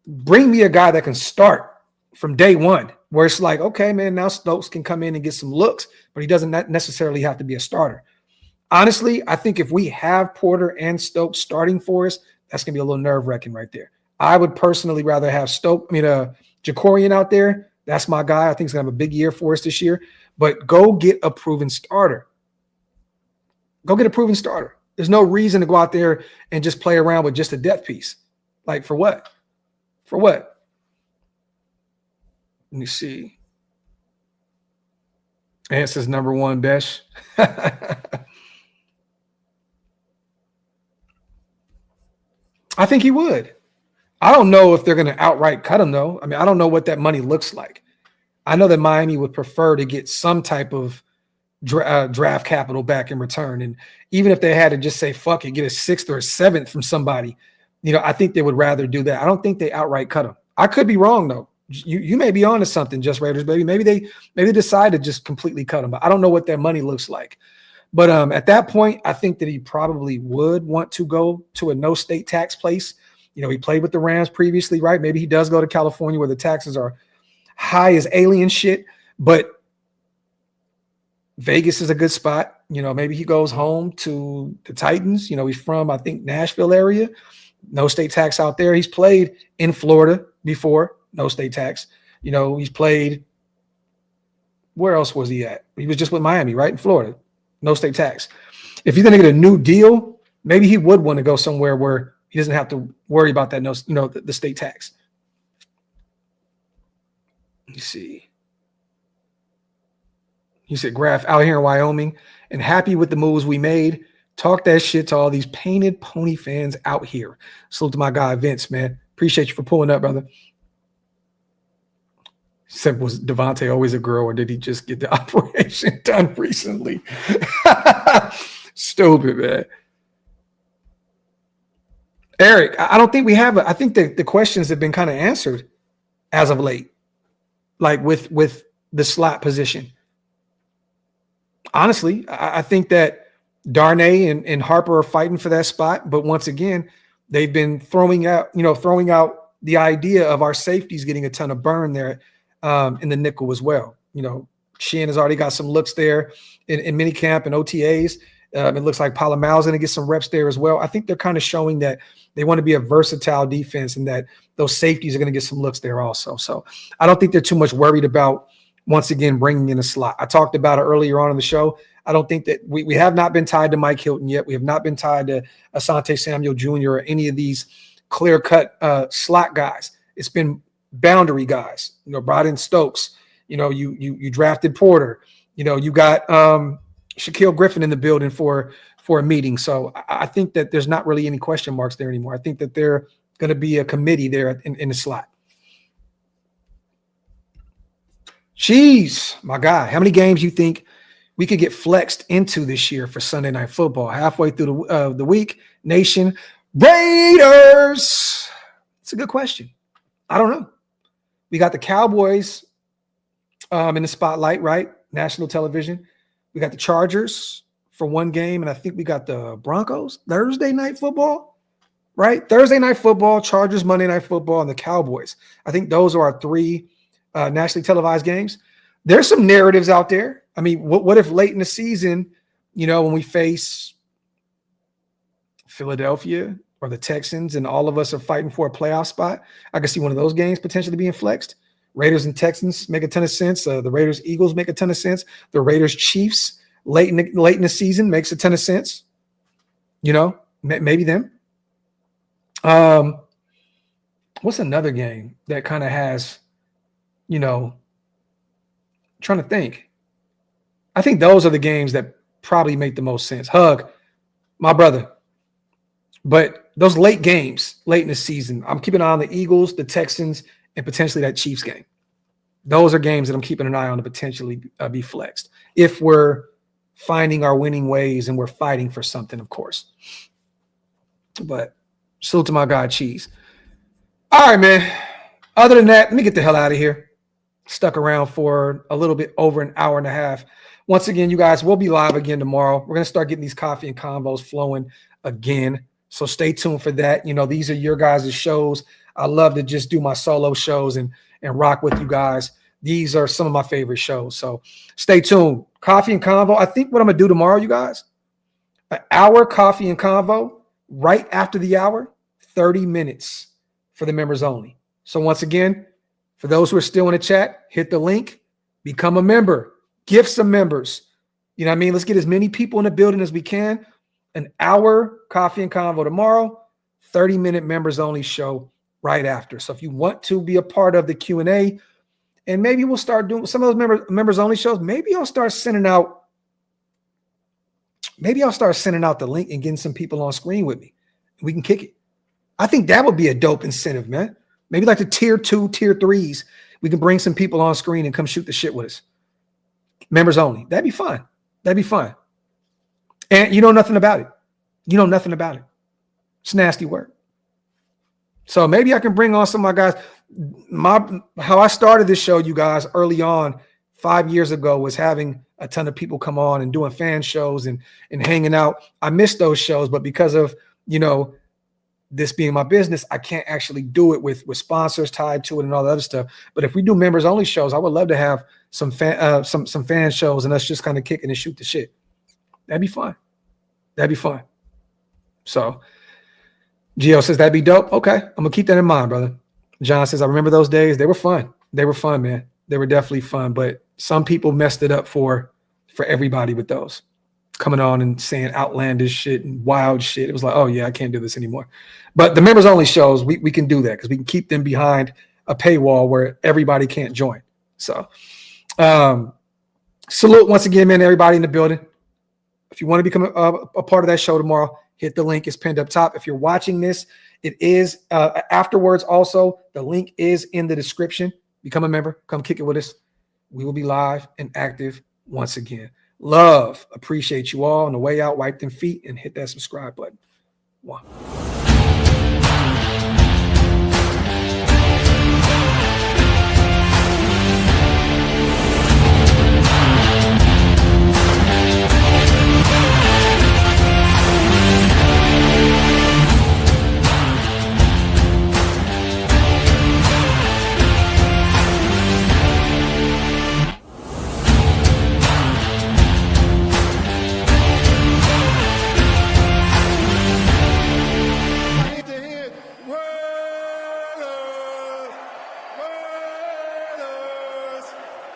bring me a guy that can start from day one, where it's like, okay, man, now Stokes can come in and get some looks, but he doesn't necessarily have to be a starter. Honestly, I think if we have Porter and Stokes starting for us, that's going to be a little nerve-wracking right there. I would personally rather have Jacorian out there. That's my guy. I think he's going to have a big year for us this year. But go get a proven starter. Go get a proven starter. There's no reason to go out there and just play around with just a depth piece. Like, for what? For what? Let me see. Answer's number one, Besh. I think he would. I don't know if they're going to outright cut him, though. I mean, I don't know what that money looks like. I know that Miami would prefer to get some type of draft capital back in return. And even if they had to just say, fuck it, get a 6th or a 7th from somebody, I think they would rather do that. I don't think they outright cut him. I could be wrong, though. You may be onto something, Just Raiders, baby. Maybe they decide to just completely cut him. But I don't know what that money looks like. But at that point, I think that he probably would want to go to a no state tax place. He played with the Rams previously, right? Maybe he does go to California where the taxes are high as alien shit. But Vegas is a good spot. Maybe he goes home to the Titans. He's from, I think, Nashville area. No state tax out there. He's played in Florida before. No state tax. He's played. Where else was he at? He was just with Miami, right? In Florida. No state tax. If he's going to get a new deal, maybe he would want to go somewhere where he doesn't have to worry about that, the state tax. Let me see. He said, Graphk out here in Wyoming and happy with the moves we made. Talk that shit to all these painted pony fans out here. Salute to my guy, Vince, man. Appreciate you for pulling up, brother. Said, was Devontae always a girl, or did he just get the operation done recently? Stupid, man. Eric, I don't think we have. I think the questions have been kind of answered as of late, like with the slot position. Honestly, I think that Darnay and Harper are fighting for that spot, but once again, they've been throwing out the idea of our safeties getting a ton of burn there. In the nickel as well. Sheehan has already got some looks there in minicamp and OTAs. It looks like Pola is going to get some reps there as well. I think they're kind of showing that they want to be a versatile defense and that those safeties are going to get some looks there also. So I don't think they're too much worried about, once again, bringing in a slot. I talked about it earlier on in the show. I don't think that we have not been tied to Mike Hilton yet. We have not been tied to Asante Samuel Jr. or any of these clear-cut slot guys. It's been boundary guys. You know, brought in Stokes. You know, you drafted Porter. You know, you got Shaquille Griffin in the building for a meeting. So I think that there's not really any question marks there anymore. I think that they're going to be a committee there in the slot. Jeez, my guy, how many games you think we could get flexed into this year for Sunday Night Football? Halfway through the week, Nation Raiders. It's a good question. I don't know. We got the Cowboys in the spotlight, right? National television. We got the Chargers for one game, and I think we got the Broncos Thursday Night Football, right? Thursday Night Football, Chargers Monday Night Football, and the Cowboys. I think those are our three nationally televised games. There's some narratives out there. I mean, what if late in the season, you know, when we face Philadelphia or the Texans and all of us are fighting for a playoff spot, I could see one of those games potentially being flexed. Raiders and Texans make a ton of sense. The Raiders Eagles make a ton of sense. The Raiders Chiefs late in the season makes a ton of sense. You know, maybe them. What's another game that kind of has, you know, trying to think. I think those are the games that probably make the most sense. Hug, my brother. But those late games, late in the season, I'm keeping an eye on the Eagles, the Texans, and potentially that Chiefs game. Those are games that I'm keeping an eye on to potentially be flexed if we're finding our winning ways and we're fighting for something, of course. But salute to my guy, Cheese. All right, man. Other than that, let me get the hell out of here. Stuck around for a little bit over an hour and a half. Once again, you guys, we'll be live again tomorrow. We're going to start getting these coffee and convos flowing again. So stay tuned for that. You know, these are your guys' shows. I love to just do my solo shows and rock with you guys. These are some of my favorite shows. So stay tuned. Coffee and convo. I think what I'm going to do tomorrow, you guys, an hour coffee and convo right after the hour, 30 minutes for the members only. So once again, for those who are still in the chat, hit the link, become a member, gift some members. You know what I mean? Let's get as many people in the building as we can. An hour coffee and convo tomorrow, 30-minute members only show right after. So if you want to be a part of the Q&A, and maybe we'll start doing some of those members only shows, maybe I'll start sending out the link and getting some people on screen with me. We can kick it. I think that would be a dope incentive, man. Maybe like the tier 2, tier 3s. We can bring some people on screen and come shoot the shit with us. Members only. That'd be fun. That'd be fun. And you know nothing about it. You know nothing about it. It's nasty work. So maybe I can bring on some of my guys. How I started this show, you guys, early on, 5 years ago, was having a ton of people come on and doing fan shows and hanging out. I missed those shows, but because of, you know, this being my business, I can't actually do it with sponsors tied to it and all that other stuff. But if we do members only shows, I would love to have some fan shows and us just kind of kicking and shoot the shit. That'd be fun. That'd be fun. So Gio says that'd be dope. Okay, I'm gonna keep that in mind, brother. John says I remember those days. They were fun. They were fun, man. They were definitely fun. But some people messed it up for everybody with those. Coming on and saying outlandish shit and wild shit. It was like, oh yeah, I can't do this anymore. But the members only shows, we can do that because we can keep them behind a paywall where everybody can't join. So salute once again, man, everybody in the building. If you want to become a part of that show tomorrow, hit the link. It's pinned up top. If you're watching this, it is afterwards also. The link is in the description. Become a member. Come kick it with us. We will be live and active once again. Love, appreciate you all. On the way out, wipe them feet and hit that subscribe button. One.